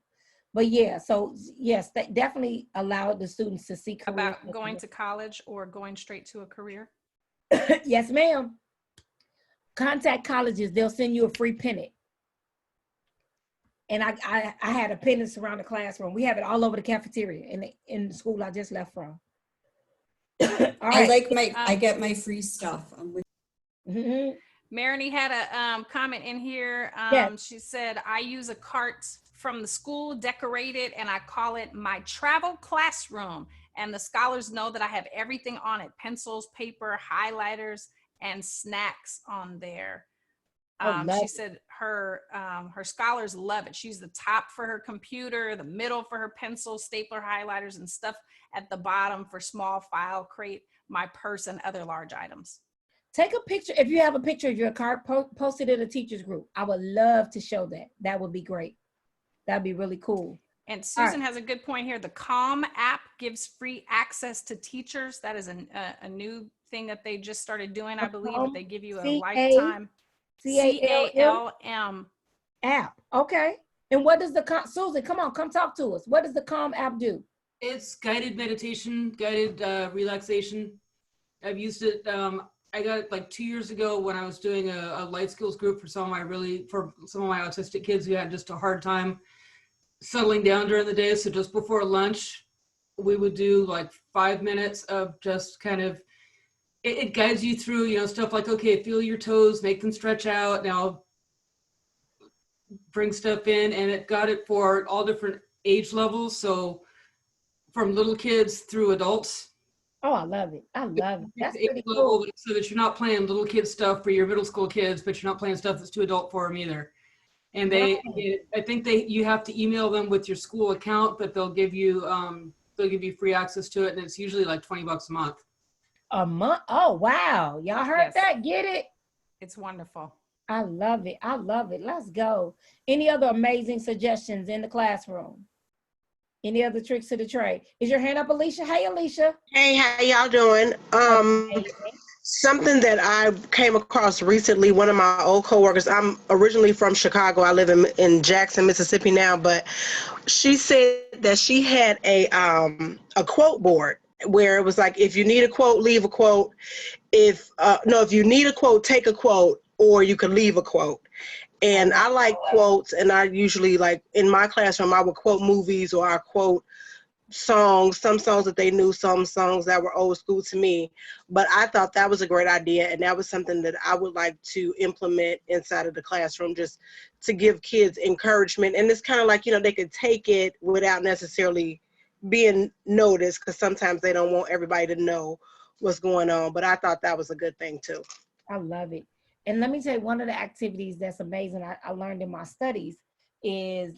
But yeah, so yes, that definitely allowed the students to see about going to college or going straight to a career. Yes, ma'am. Contact colleges, they'll send you a free pennant. And I had a pennant around the classroom. We have it all over the cafeteria in the school I just left from. All I right. like I get my free stuff. I'm with Mhm. Marini had a comment in here. Yes. She said, I use a cart from the school, decorated, and I call it my travel classroom. And the scholars know that I have everything on it: pencils, paper, highlighters, and snacks on there. love She it. said her scholars love it. She's the top for her computer, the middle for her pencils, stapler, highlighters, and stuff at the bottom for small file crate, my purse, and other large items. Take a picture. If you have a picture of your cart, post it in a teacher's group. I would love to show that. That would be great. That'd be really cool. And Susan has a good point here. The Calm app gives free access to teachers. That is a new thing that they just started doing, I believe. That they give you a lifetime CALM app. Okay. And what does the Susan? Come on, come talk to us. What does the Calm app do? It's guided meditation, guided relaxation. I've used it. I got it like 2 years ago when I was doing a life skills group for some of my autistic kids who had just a hard time settling down during the day. So just before lunch, we would do like 5 minutes of just kind of, it guides you through, you know, stuff like, okay, feel your toes, make them stretch out. Now bring stuff in, and it got it for all different age levels. So from little kids through adults. Oh, I love it. I love it. That's Age pretty level, cool. so that you're not playing little kid stuff for your middle school kids, but you're not playing stuff that's too adult for them either. And I think you have to email them with your school account, but they'll give you free access to it, and it's usually like $20 a month. A month? Oh, wow. Y'all heard that? Get it? It's wonderful. I love it. I love it. Let's go. Any other amazing suggestions in the classroom? Any other tricks to the trade? Is your hand up, Alicia? Hey, Alicia. Hey, how y'all doing? Something that I came across recently, one of my old coworkers, I'm originally from Chicago. I live in Jackson, Mississippi now, but she said that she had a quote board where it was like, if you need a quote, leave a quote. If you need a quote, take a quote, or you can leave a quote. And I like quotes, and I usually, like in my classroom, I would quote movies, or I quote songs, some songs that they knew, some songs that were old school to me. But I thought that was a great idea, and that was something that I would like to implement inside of the classroom, just to give kids encouragement. And it's kind of like, you know, they could take it without necessarily being noticed, because sometimes they don't want everybody to know what's going on. But I thought that was a good thing too. I love it. And let me tell you, one of the activities that's amazing I learned in my studies is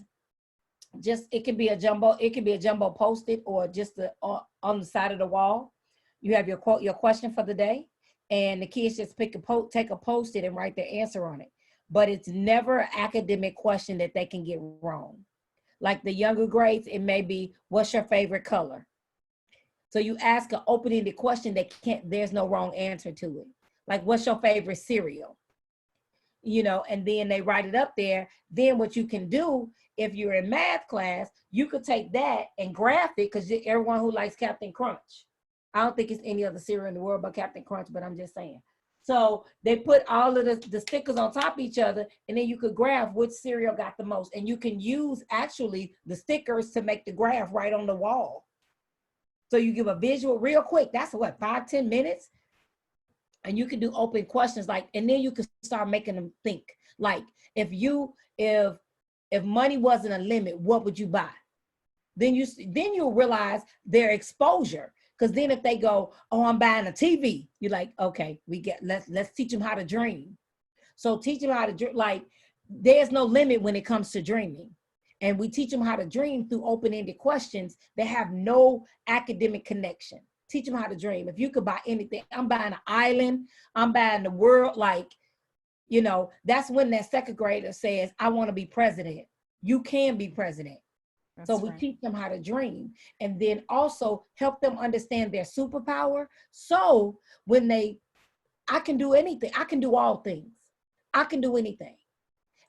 just, it can be a jumbo post-it, or just on the side of the wall. You have your question for the day, and the kids just take a post-it and write their answer on it. But it's never an academic question that they can get wrong. Like the younger grades, it may be, what's your favorite color? So you ask an open-ended question there's no wrong answer to it. Like, what's your favorite cereal? You know, and then they write it up there. Then what you can do, if you're in math class, you could take that and graph it, because everyone who likes Captain Crunch. I don't think it's any other cereal in the world but Captain Crunch, but I'm just saying. So they put all of the stickers on top of each other, and then you could graph which cereal got the most. And you can use actually the stickers to make the graph right on the wall. So you give a visual real quick. That's what, 5-10 minutes? And you can do open questions, like, and then you can start making them think. Like, if money wasn't a limit, what would you buy? Then you'll realize their exposure. Because then if they go, oh, I'm buying a TV, you're like, okay, let's teach them how to dream. So teach them how to dream. Like, there's no limit when it comes to dreaming. And we teach them how to dream through open-ended questions that have no academic connection. Teach them how to dream. If you could buy anything, I'm buying an island, I'm buying the world. Like, you know, that's when that second grader says, I want to be president. You can be president. So we teach them how to dream, and then also help them understand their superpower. So when I can do anything, I can do all things. I can do anything.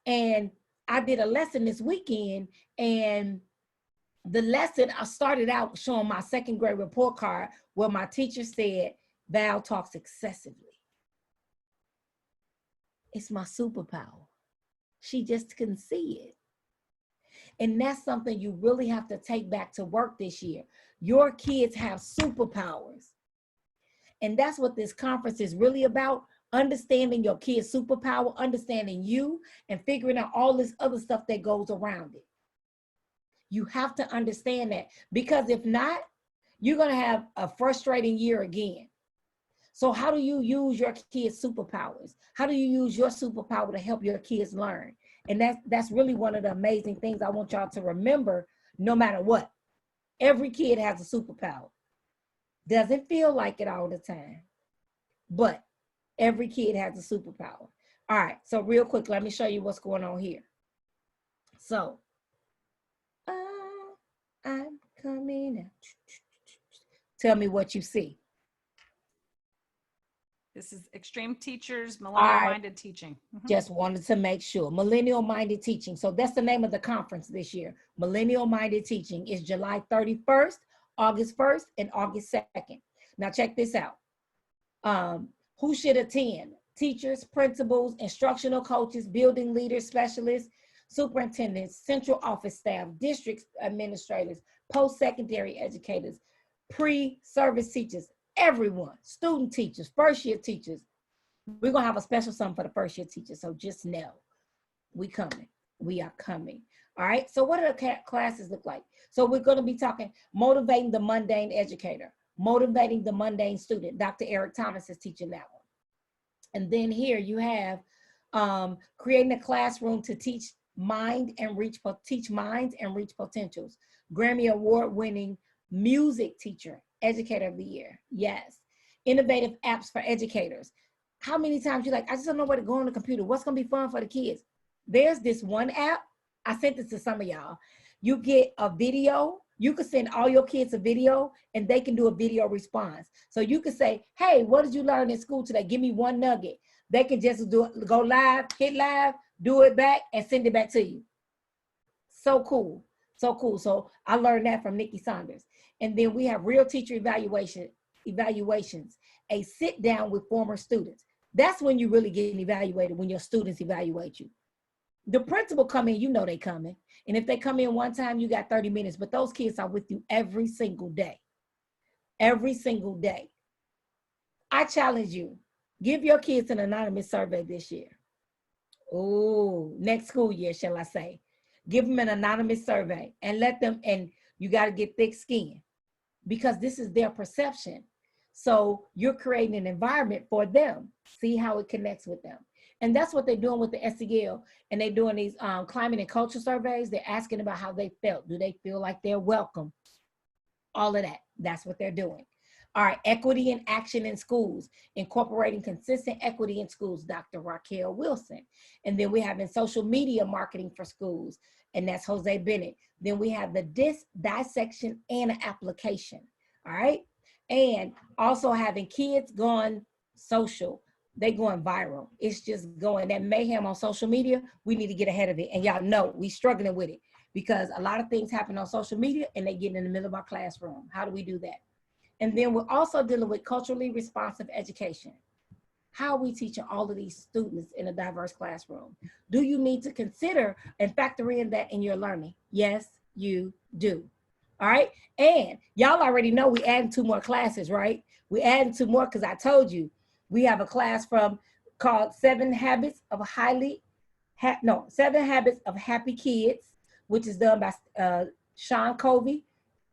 And I did a lesson this weekend, and the lesson, I started out showing my second grade report card where my teacher said, Val talks excessively. It's my superpower. She just couldn't see it. And that's something you really have to take back to work this year. Your kids have superpowers. And that's what this conference is really about, understanding your kid's superpower, understanding you, and figuring out all this other stuff that goes around it. You have to understand that, because if not, you're going to have a frustrating year again. So how do you use your kids' superpowers? How do you use your superpower to help your kids learn? And that's really one of the amazing things I want y'all to remember, no matter what. Every kid has a superpower. Doesn't feel like it all the time, but every kid has a superpower. All right, so real quick, let me show you what's going on here. So, I'm coming out. Tell me what you see. This is Extreme Teachers, Millennial-Minded Teaching. Just wanted to make sure. Millennial-Minded Teaching. So that's the name of the conference this year. Millennial-Minded Teaching is July 31st, August 1st, and August 2nd. Now check this out. Who should attend? Teachers, principals, instructional coaches, building leaders, specialists, superintendents, central office staff, district administrators, post-secondary educators, pre-service teachers, everyone, student teachers, first-year teachers. We're going to have a special something for the first-year teachers, so just know we coming. We are coming. All right, so what do the classes look like? So we're going to be talking motivating the mundane educator, motivating the mundane student. Dr. Eric Thomas is teaching that one. And then here you have creating a classroom to teach minds and reach potentials. Grammy Award-winning music teacher, Educator of the Year. Yes. Innovative apps for educators. How many times you're like, I just don't know where to go on the computer. What's going to be fun for the kids? There's this one app. I sent this to some of y'all. You get a video. You could send all your kids a video and they can do a video response. So you could say, hey, what did you learn in school today? Give me one nugget. They can just do it, go live, hit live, do it back, and send it back to you. So cool. So cool. So I learned that from Nikki Saunders. And then we have real teacher evaluations, a sit down with former students. That's when you really get evaluated, when your students evaluate you. The principal come in, you know they coming. And if they come in one time, you got 30 minutes, but those kids are with you every single day. Every single day. I challenge you, give your kids an anonymous survey this year. Oh, next school year, shall I say. Give them an anonymous survey and let them, and you got to get thick skin because this is their perception. So you're creating an environment for them. See how it connects with them. And that's what they're doing with the SEL. And they're doing these climate and culture surveys. They're asking about how they felt. Do they feel like they're welcome? All of that. That's what they're doing. All right, equity in action in schools, incorporating consistent equity in schools, Dr. Raquel Wilson. And then we have in social media marketing for schools, and that's Jose Bennett. Then we have the dissection and application, all right? And also having kids going social, they going viral. It's just going, that mayhem on social media, we need to get ahead of it. And y'all know we struggling with it because a lot of things happen on social media and they get in the middle of our classroom. How do we do that? And then we're also dealing with culturally responsive education. How are we teaching all of these students in a diverse classroom? Do you need to consider and factor in that in your learning? Yes, you do. All right. And y'all already know we adding 2 more classes, right? We adding 2 more because I told you we have a class called 7 Habits of Happy Kids, which is done by Sean Covey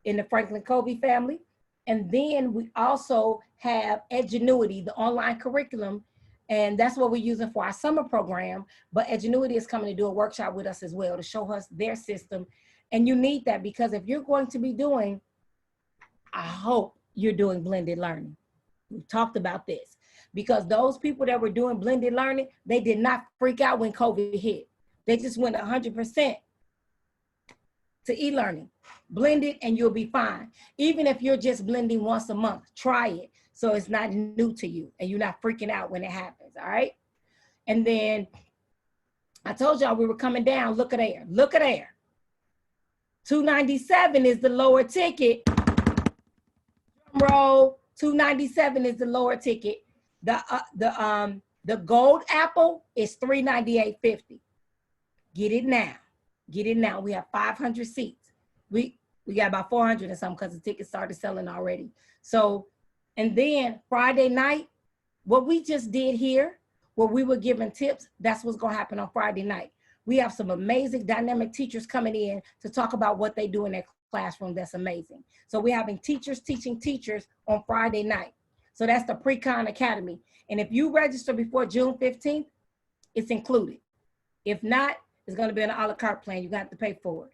in the Franklin Covey family. And then we also have Edgenuity, the online curriculum, and that's what we're using for our summer program. But Edgenuity is coming to do a workshop with us as well to show us their system. And you need that because if you're going to be doing, I hope you're doing blended learning. We've talked about this because those people that were doing blended learning, they did not freak out when COVID hit. They just went 100% to e-learning. Blend it and you'll be fine. Even if you're just blending once a month, try it so it's not new to you and you're not freaking out when it happens, all right? And then I told y'all we were coming down. Look at there. Look at there. $297 is the lower ticket. Drum roll. $297 is the lower ticket. The gold apple is $398.50. Get it now. Get it now. We have 500 seats. We got about 400 or something because the tickets started selling already. So And then Friday night, what we just did here, where we were giving tips, that's what's gonna happen on Friday night. We have some amazing dynamic teachers coming in to talk about what they do in their classroom. That's amazing. So we're having teachers teaching teachers on Friday night. So that's the Pre-Con Academy. And if you register before June 15th, it's included. If not, it's gonna be an a la carte plan. You got to pay for it.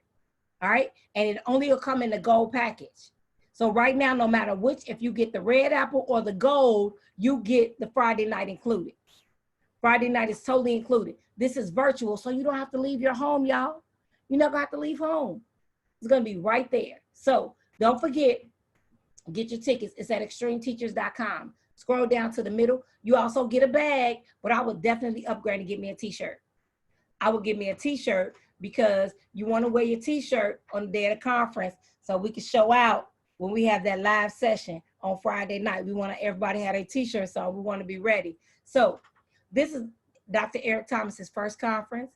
All right. And it only will come in the gold package. So right now, no matter which, if you get the red apple or the gold, you get the Friday night included. Friday night is totally included. This is virtual, so you don't have to leave your home, y'all. You're not gonna have to leave home. It's gonna be right there. So don't forget, get your tickets. It's at extremeteachers.com. Scroll down to the middle. You also get a bag, but I would definitely upgrade and get me a t-shirt. I would get me a t-shirt because you want to wear your t-shirt on the day of the conference so we can show out when we have that live session on Friday night. We want everybody have a t-shirt, so we want to be ready. So this is Dr. Eric Thomas's first conference,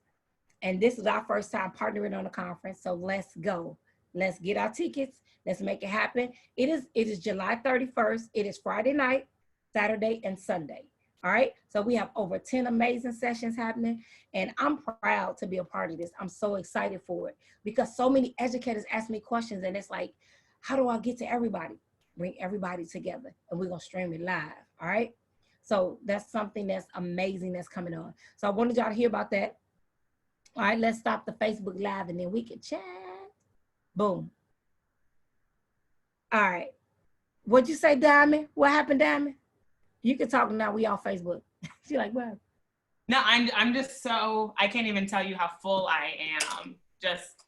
and this is our first time partnering on a conference. So let's go. Let's get our tickets. Let's make it happen. It is July 31st. It is Friday night, Saturday, and Sunday. All right. So we have over 10 amazing sessions happening, and I'm proud to be a part of this. I'm so excited for it because so many educators ask me questions, and it's like, how do I get to everybody? Bring everybody together, and we're going to stream it live. All right. So that's something that's amazing that's coming on. So I wanted y'all to hear about that. All right, let's stop the Facebook Live and then we can chat. Boom. All right. What'd you say, Diamond? What happened, Diamond? You can talk now. We on Facebook. She's like, what? No, I'm just so, I can't even tell you how full I am. Just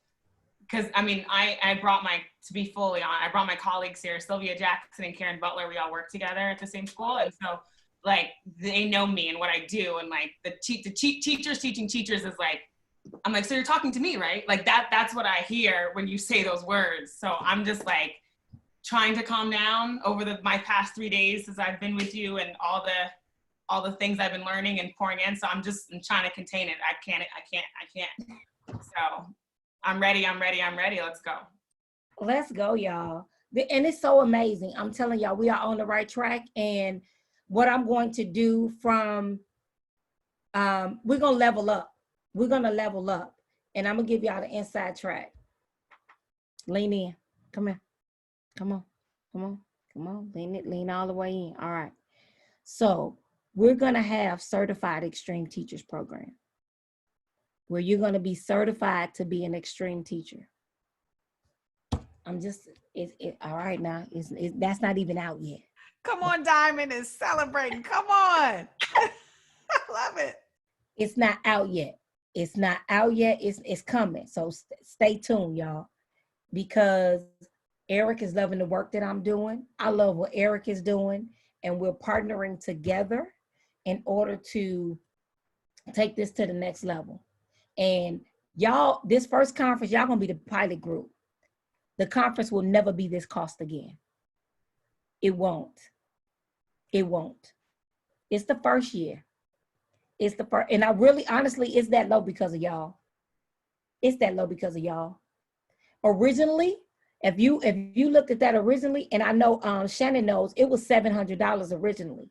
because, I mean, I brought my, to be fully on, I brought my colleagues here, Sylvia Jackson and Karen Butler. We all work together at the same school. And so, like, they know me and what I do. And like the teachers teaching teachers is like, I'm like, so you're talking to me, right? Like that's what I hear when you say those words. So I'm just like trying to calm down over my past 3 days since I've been with you and all the things I've been learning and pouring in. So I'm trying to contain it. I can't. So I'm ready. Let's go. Let's go, y'all. And it's so amazing. I'm telling y'all, we are on the right track. And what I'm going to do from, we're going to level up. We're going to level up. And I'm going to give y'all the inside track. Lean in. Come here. Come on. Come on. Come on. Lean all the way in. All right. So we're going to have certified extreme teachers program where you're going to be certified to be an extreme teacher. I'm just, all right now. That's not even out yet. Come on, Diamond is celebrating. Come on. I love it. It's not out yet. It's not out yet. It's coming. So stay tuned, y'all, because Eric is loving the work that I'm doing. I love what Eric is doing, and we're partnering together in order to take this to the next level. And y'all, this first conference, y'all gonna be the pilot group. The conference will never be this cost again. It won't. It won't. It's the first year. It's the first, and I really, honestly, it's that low because of y'all. It's that low because of y'all. Originally, if you looked at that originally, and I know Shannon knows, it was $700 originally.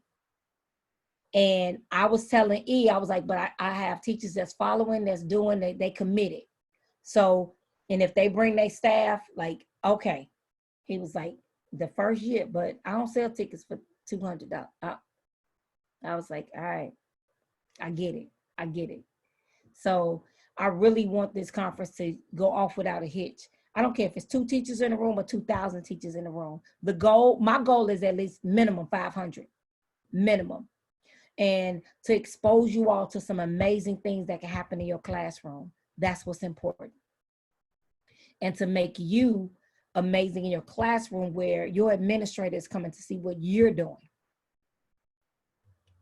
And I was telling E, I was like, but I have teachers that's following, that's doing, they committed. So, and if they bring their staff, like, okay. He was like, the first year, but I don't sell tickets for $200. I was like, all right, I get it. I get it. So I really want this conference to go off without a hitch. I don't care if it's 2 teachers in the room or 2,000 teachers in the room. The goal, my goal is at least minimum 500, minimum. And to expose you all to some amazing things that can happen in your classroom. That's what's important. And to make you amazing in your classroom where your administrator is coming to see what you're doing.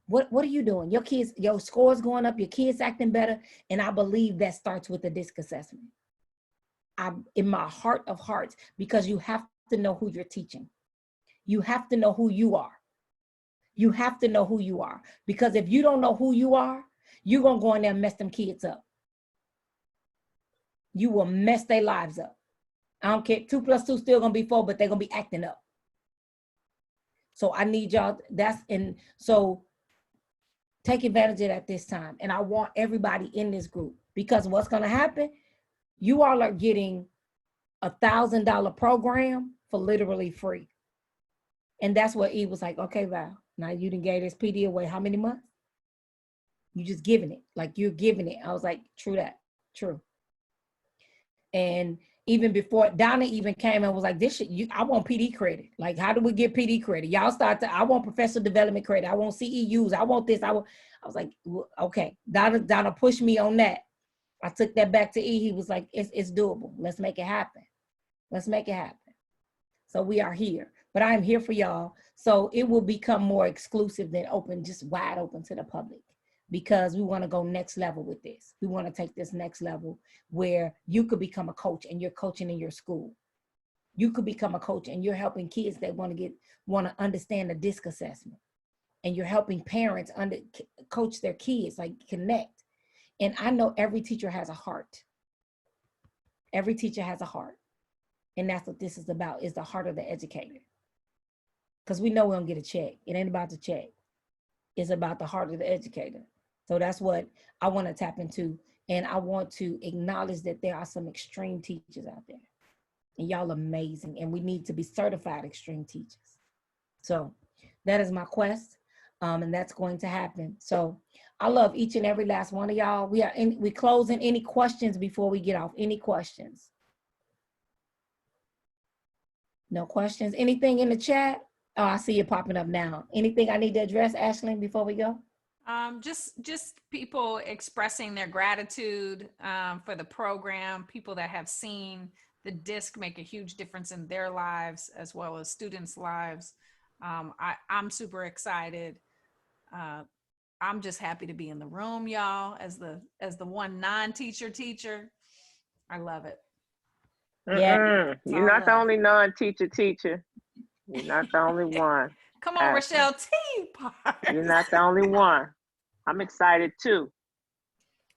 What are you doing? Your kids, your scores going up, your kids acting better. And I believe that starts with the DISC assessment. In my heart of hearts, because you have to know who you're teaching. You have to know who you are. You have to know who you are. Because if you don't know who you are, you're going to go in there and mess them kids up. You will mess their lives up. I don't care. 2 + 2 still going to be 4, but they're going to be acting up. So I need y'all, so take advantage of it at this time. And I want everybody in this group, because what's going to happen, you all are getting $1,000 program for literally free. And that's what E was like, okay, Val, now you done gave this PD away how many months? You just giving it, like you're giving it. I was like, true that, true. And even before, Donna even came and was like, this shit, I want PD credit. Like, how do we get PD credit? Y'all I want professional development credit. I want CEUs. I want this. I was like, well, okay. Donna pushed me on that. I took that back to E. He was like, it's doable. Let's make it happen. Let's make it happen. So we are here, but I am here for y'all. So it will become more exclusive than open, just wide open to the public, because we want to go next level with this. We want to take this next level where you could become a coach and you're coaching in your school. You could become a coach and you're helping kids that want to understand the DISC assessment, and you're helping parents coach their kids, like connect. And I know every teacher has a heart. Every teacher has a heart. And that's what this is about, is the heart of the educator. Because we know we don't get a check. It ain't about the check. It's about the heart of the educator. So that's what I want to tap into. And I want to acknowledge that there are some extreme teachers out there. And y'all amazing. And we need to be certified extreme teachers. So that is my quest. And that's going to happen. So I love each and every last one of y'all. We closing. Any questions before we get off? Any questions? No questions. Anything in the chat? Oh, I see it popping up now. Anything I need to address, Ashley, before we go? Just people expressing their gratitude for the program, people that have seen the DISC make a huge difference in their lives as well as students' lives. I'm super excited. I'm just happy to be in the room, y'all, as the one non-teacher teacher. I love it. Yeah. You're not the only non-teacher teacher. You're not the only one. Come on, Rochelle, teapot. You're not the only one. I'm excited too.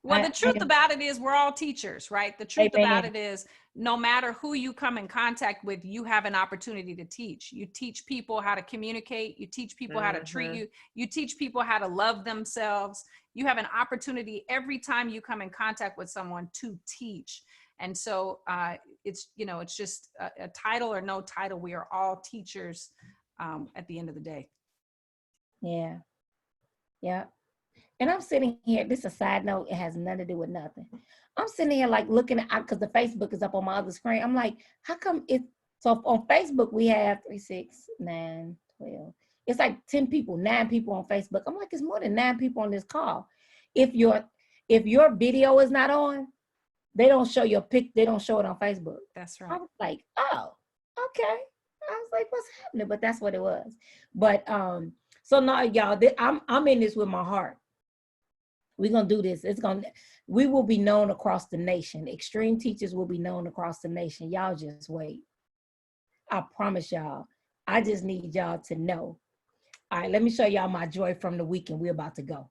Well, the truth about it is we're all teachers, right? The truth about it is no matter who you come in contact with, you have an opportunity to teach. You teach people how to communicate. You teach people how to treat you. You teach people how to love themselves. You have an opportunity every time you come in contact with someone to teach. And so it's just a title or no title. We are all teachers at the end of the day. Yeah. Yeah. And I'm sitting here, this is a side note, it has nothing to do with nothing. I'm sitting here like looking at, because the Facebook is up on my other screen. I'm like, how come so on Facebook we have 3, 6, 9, 12. It's like 10 people, 9 people on Facebook. I'm like, it's more than 9 people on this call. If your video is not on, they don't show your pic, they don't show it on Facebook. That's right. I was like, oh, okay. I was like, what's happening? But that's what it was. But so now y'all, I'm in this with my heart. We're gonna do this. We will be known across the nation. Extreme teachers will be known across the nation. Y'all just wait. I promise y'all. I just need y'all to know. All right, let me show y'all my joy from the weekend. We're about to go.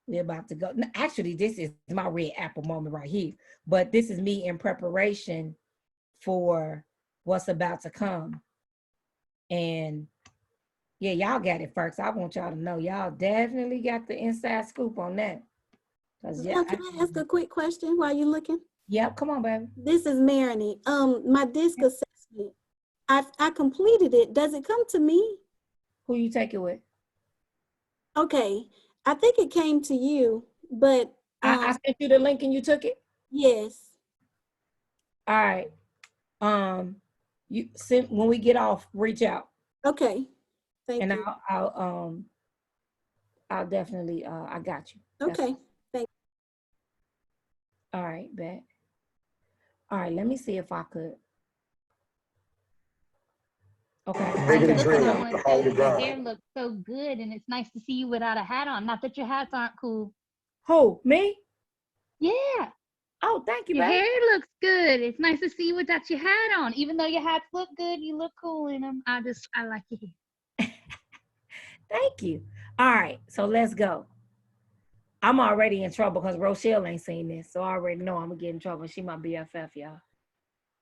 We're about to go. Actually, this is my red apple moment right here. But this is me in preparation for what's about to come. And yeah, y'all got it first. I want y'all to know y'all definitely got the inside scoop on that. Yeah, can I ask a quick question while you're looking? Yep, come on, baby. This is Marini. My DISC assessment, I completed it. Does it come to me? Who you take it with? Okay, I think it came to you, but I sent you the link and you took it? Yes. All right. You send when we get off, reach out. Okay. Thank and you. I'll definitely I got you. Okay. Thank you. All right, bet. All right, let me see if I could. Okay. Your hair looks so good, and it's nice to see you without a hat on. Not that your hats aren't cool. Who, me? Yeah. Oh, thank you, Your babe. hair looks good. It's nice to see you without your hat on. Even though your hats look good, you look cool in them. I like your hair. Thank you. All right, so let's go. I'm already in trouble because Rochelle ain't seen this, so I already know I'm gonna get in trouble. She my BFF, y'all.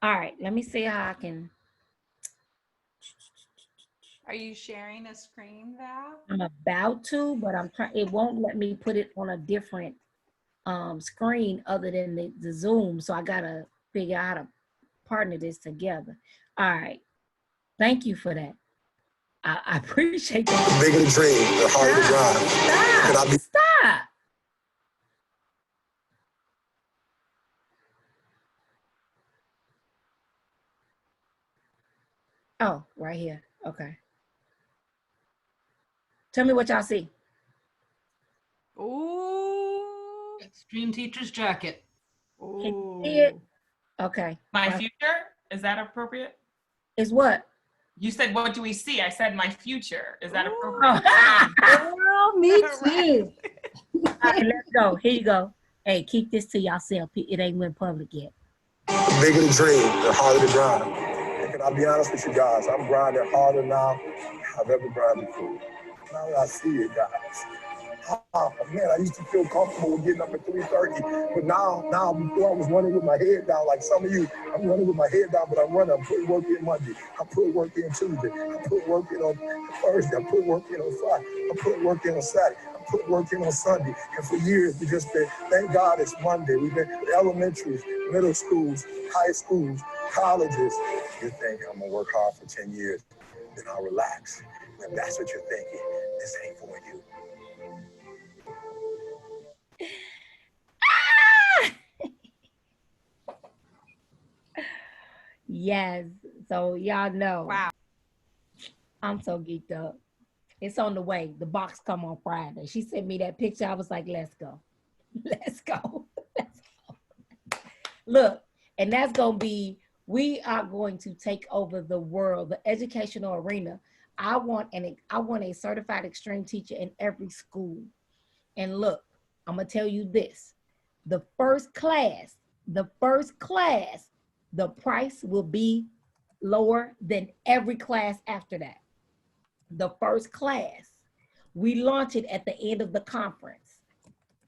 All right, let me see how I can. Are you sharing a screen, Val? I'm about to, but I'm trying, it won't let me put it on a different screen other than the Zoom. So I gotta figure out how to partner this together. All right. Thank you for that. I appreciate that. The bigger the dream, the harder the grind. Stop. Oh, right here. Okay. Tell me what y'all see. Ooh. Extreme teacher's jacket. Can you see it? Okay. My future? Is that appropriate? Is what? You said, what do we see? I said my future. Is that appropriate? Girl, me too. All right, let's go. Here you go. Hey, keep this to yourself. It ain't went public yet. The bigger the dream, the harder the grind. And can I be honest with you guys? I'm grinding harder now than I've ever grinded before. Now that I see it, guys. Oh, man, I used to feel comfortable with getting up at 3:30, but now before I was running with my head down, like some of you, I'm running with my head down, but I'm putting work in Monday, I put work in Tuesday, I put work in on Thursday, I put work in on Friday, I put work in on Saturday, I put work in on Sunday, and for years we just been, thank God it's Monday, we've been elementaries, middle schools, high schools, colleges. You think I'm gonna work hard for 10 years, then I'll relax. If that's what you're thinking, this ain't for you. Yes. So y'all know. Wow. I'm so geeked up. It's on the way. The box come on Friday. She sent me that picture. I was like, let's go. Let's go. Let's go. Look, and that's going to be, we are going to take over the world, the educational arena. I want a certified extreme teacher in every school. And look, I'm going to tell you this. The first class, the price will be lower than every class after that. The first class, we launch it at the end of the conference.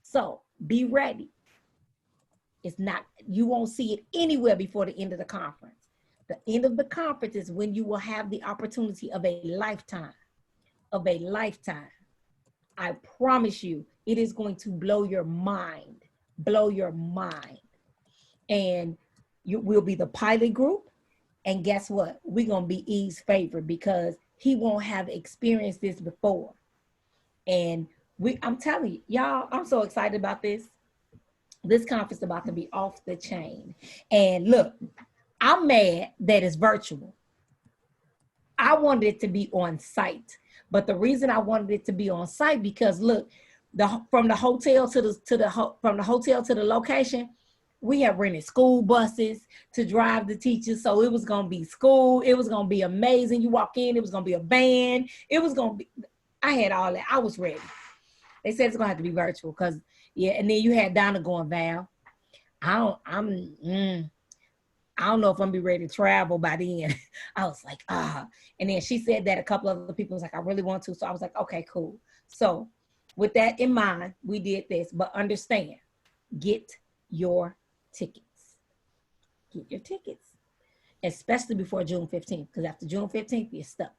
So be ready. It's not, you won't see it anywhere before the end of the conference. The end of the conference is when you will have the opportunity of a lifetime, I promise you, it is going to blow your mind. And you will be the pilot group. And guess what? We're going to be E's favorite because he won't have experienced this before. And I'm telling you, y'all, I'm so excited about this. This conference is about to be off the chain. And look, I'm mad that it's virtual. I wanted it to be on site. But the reason I wanted it to be on site because look, from the hotel to the location, we have rented school buses to drive the teachers. So it was going to be school. It was going to be amazing. You walk in, it was going to be a band. It was going to be, I had all that. I was ready. They said it's going to have to be virtual because, yeah. And then you had Donna going, Val, I don't know if I'm gonna be ready to travel by then. I was like, And then she said that a couple of other people was like, I really want to. So I was like, okay, cool. So with that in mind, we did this, but understand, get your tickets. Get your tickets, especially before June 15th, because after June 15th, you're stuck.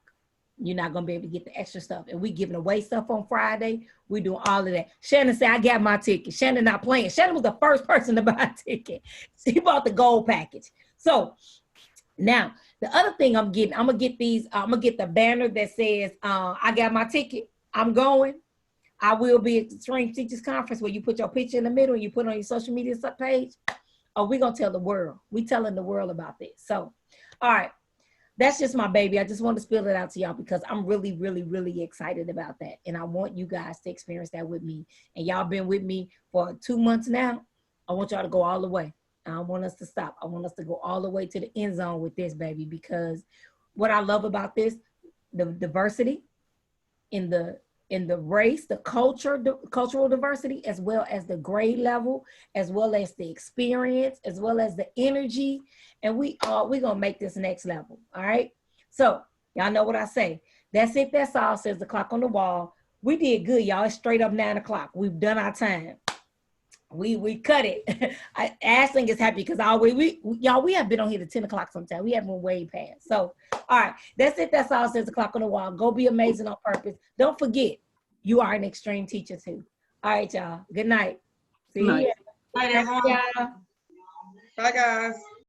You're not going to be able to get the extra stuff. And we giving away stuff on Friday. We doing all of that. Shannon said, I got my ticket. Shannon not playing. Shannon was the first person to buy a ticket. She bought the gold package. So now the other thing I'm going to get the banner that says, I got my ticket. I'm going. I will be at the Extreme Teachers Conference where you put your picture in the middle and you put it on your social media page. Oh, we're going to tell the world. We telling the world about this. So, all right. That's just my baby. I just want to spill it out to y'all because I'm really, really, really excited about that. And I want you guys to experience that with me. And y'all been with me for 2 months now. I want y'all to go all the way. I don't want us to stop. I want us to go all the way to the end zone with this, baby, because what I love about this, the diversity in the race, the cultural diversity, as well as the grade level, as well as the experience, as well as the energy. And we're gonna make this next level. All right. So y'all know what I say. That's it. That's all, says the clock on the wall. We did good, y'all. It's straight up 9 o'clock. We've done our time. We cut it. Ashling is happy because we have been on here to 10 o'clock sometime. We haven't been way past. So, all right, that's it. That's all. Says the clock on the wall. Go be amazing on purpose. Don't forget, you are an extreme teacher too. All right, y'all. Good night. See you. Bye, everyone. Y'all. Bye, guys.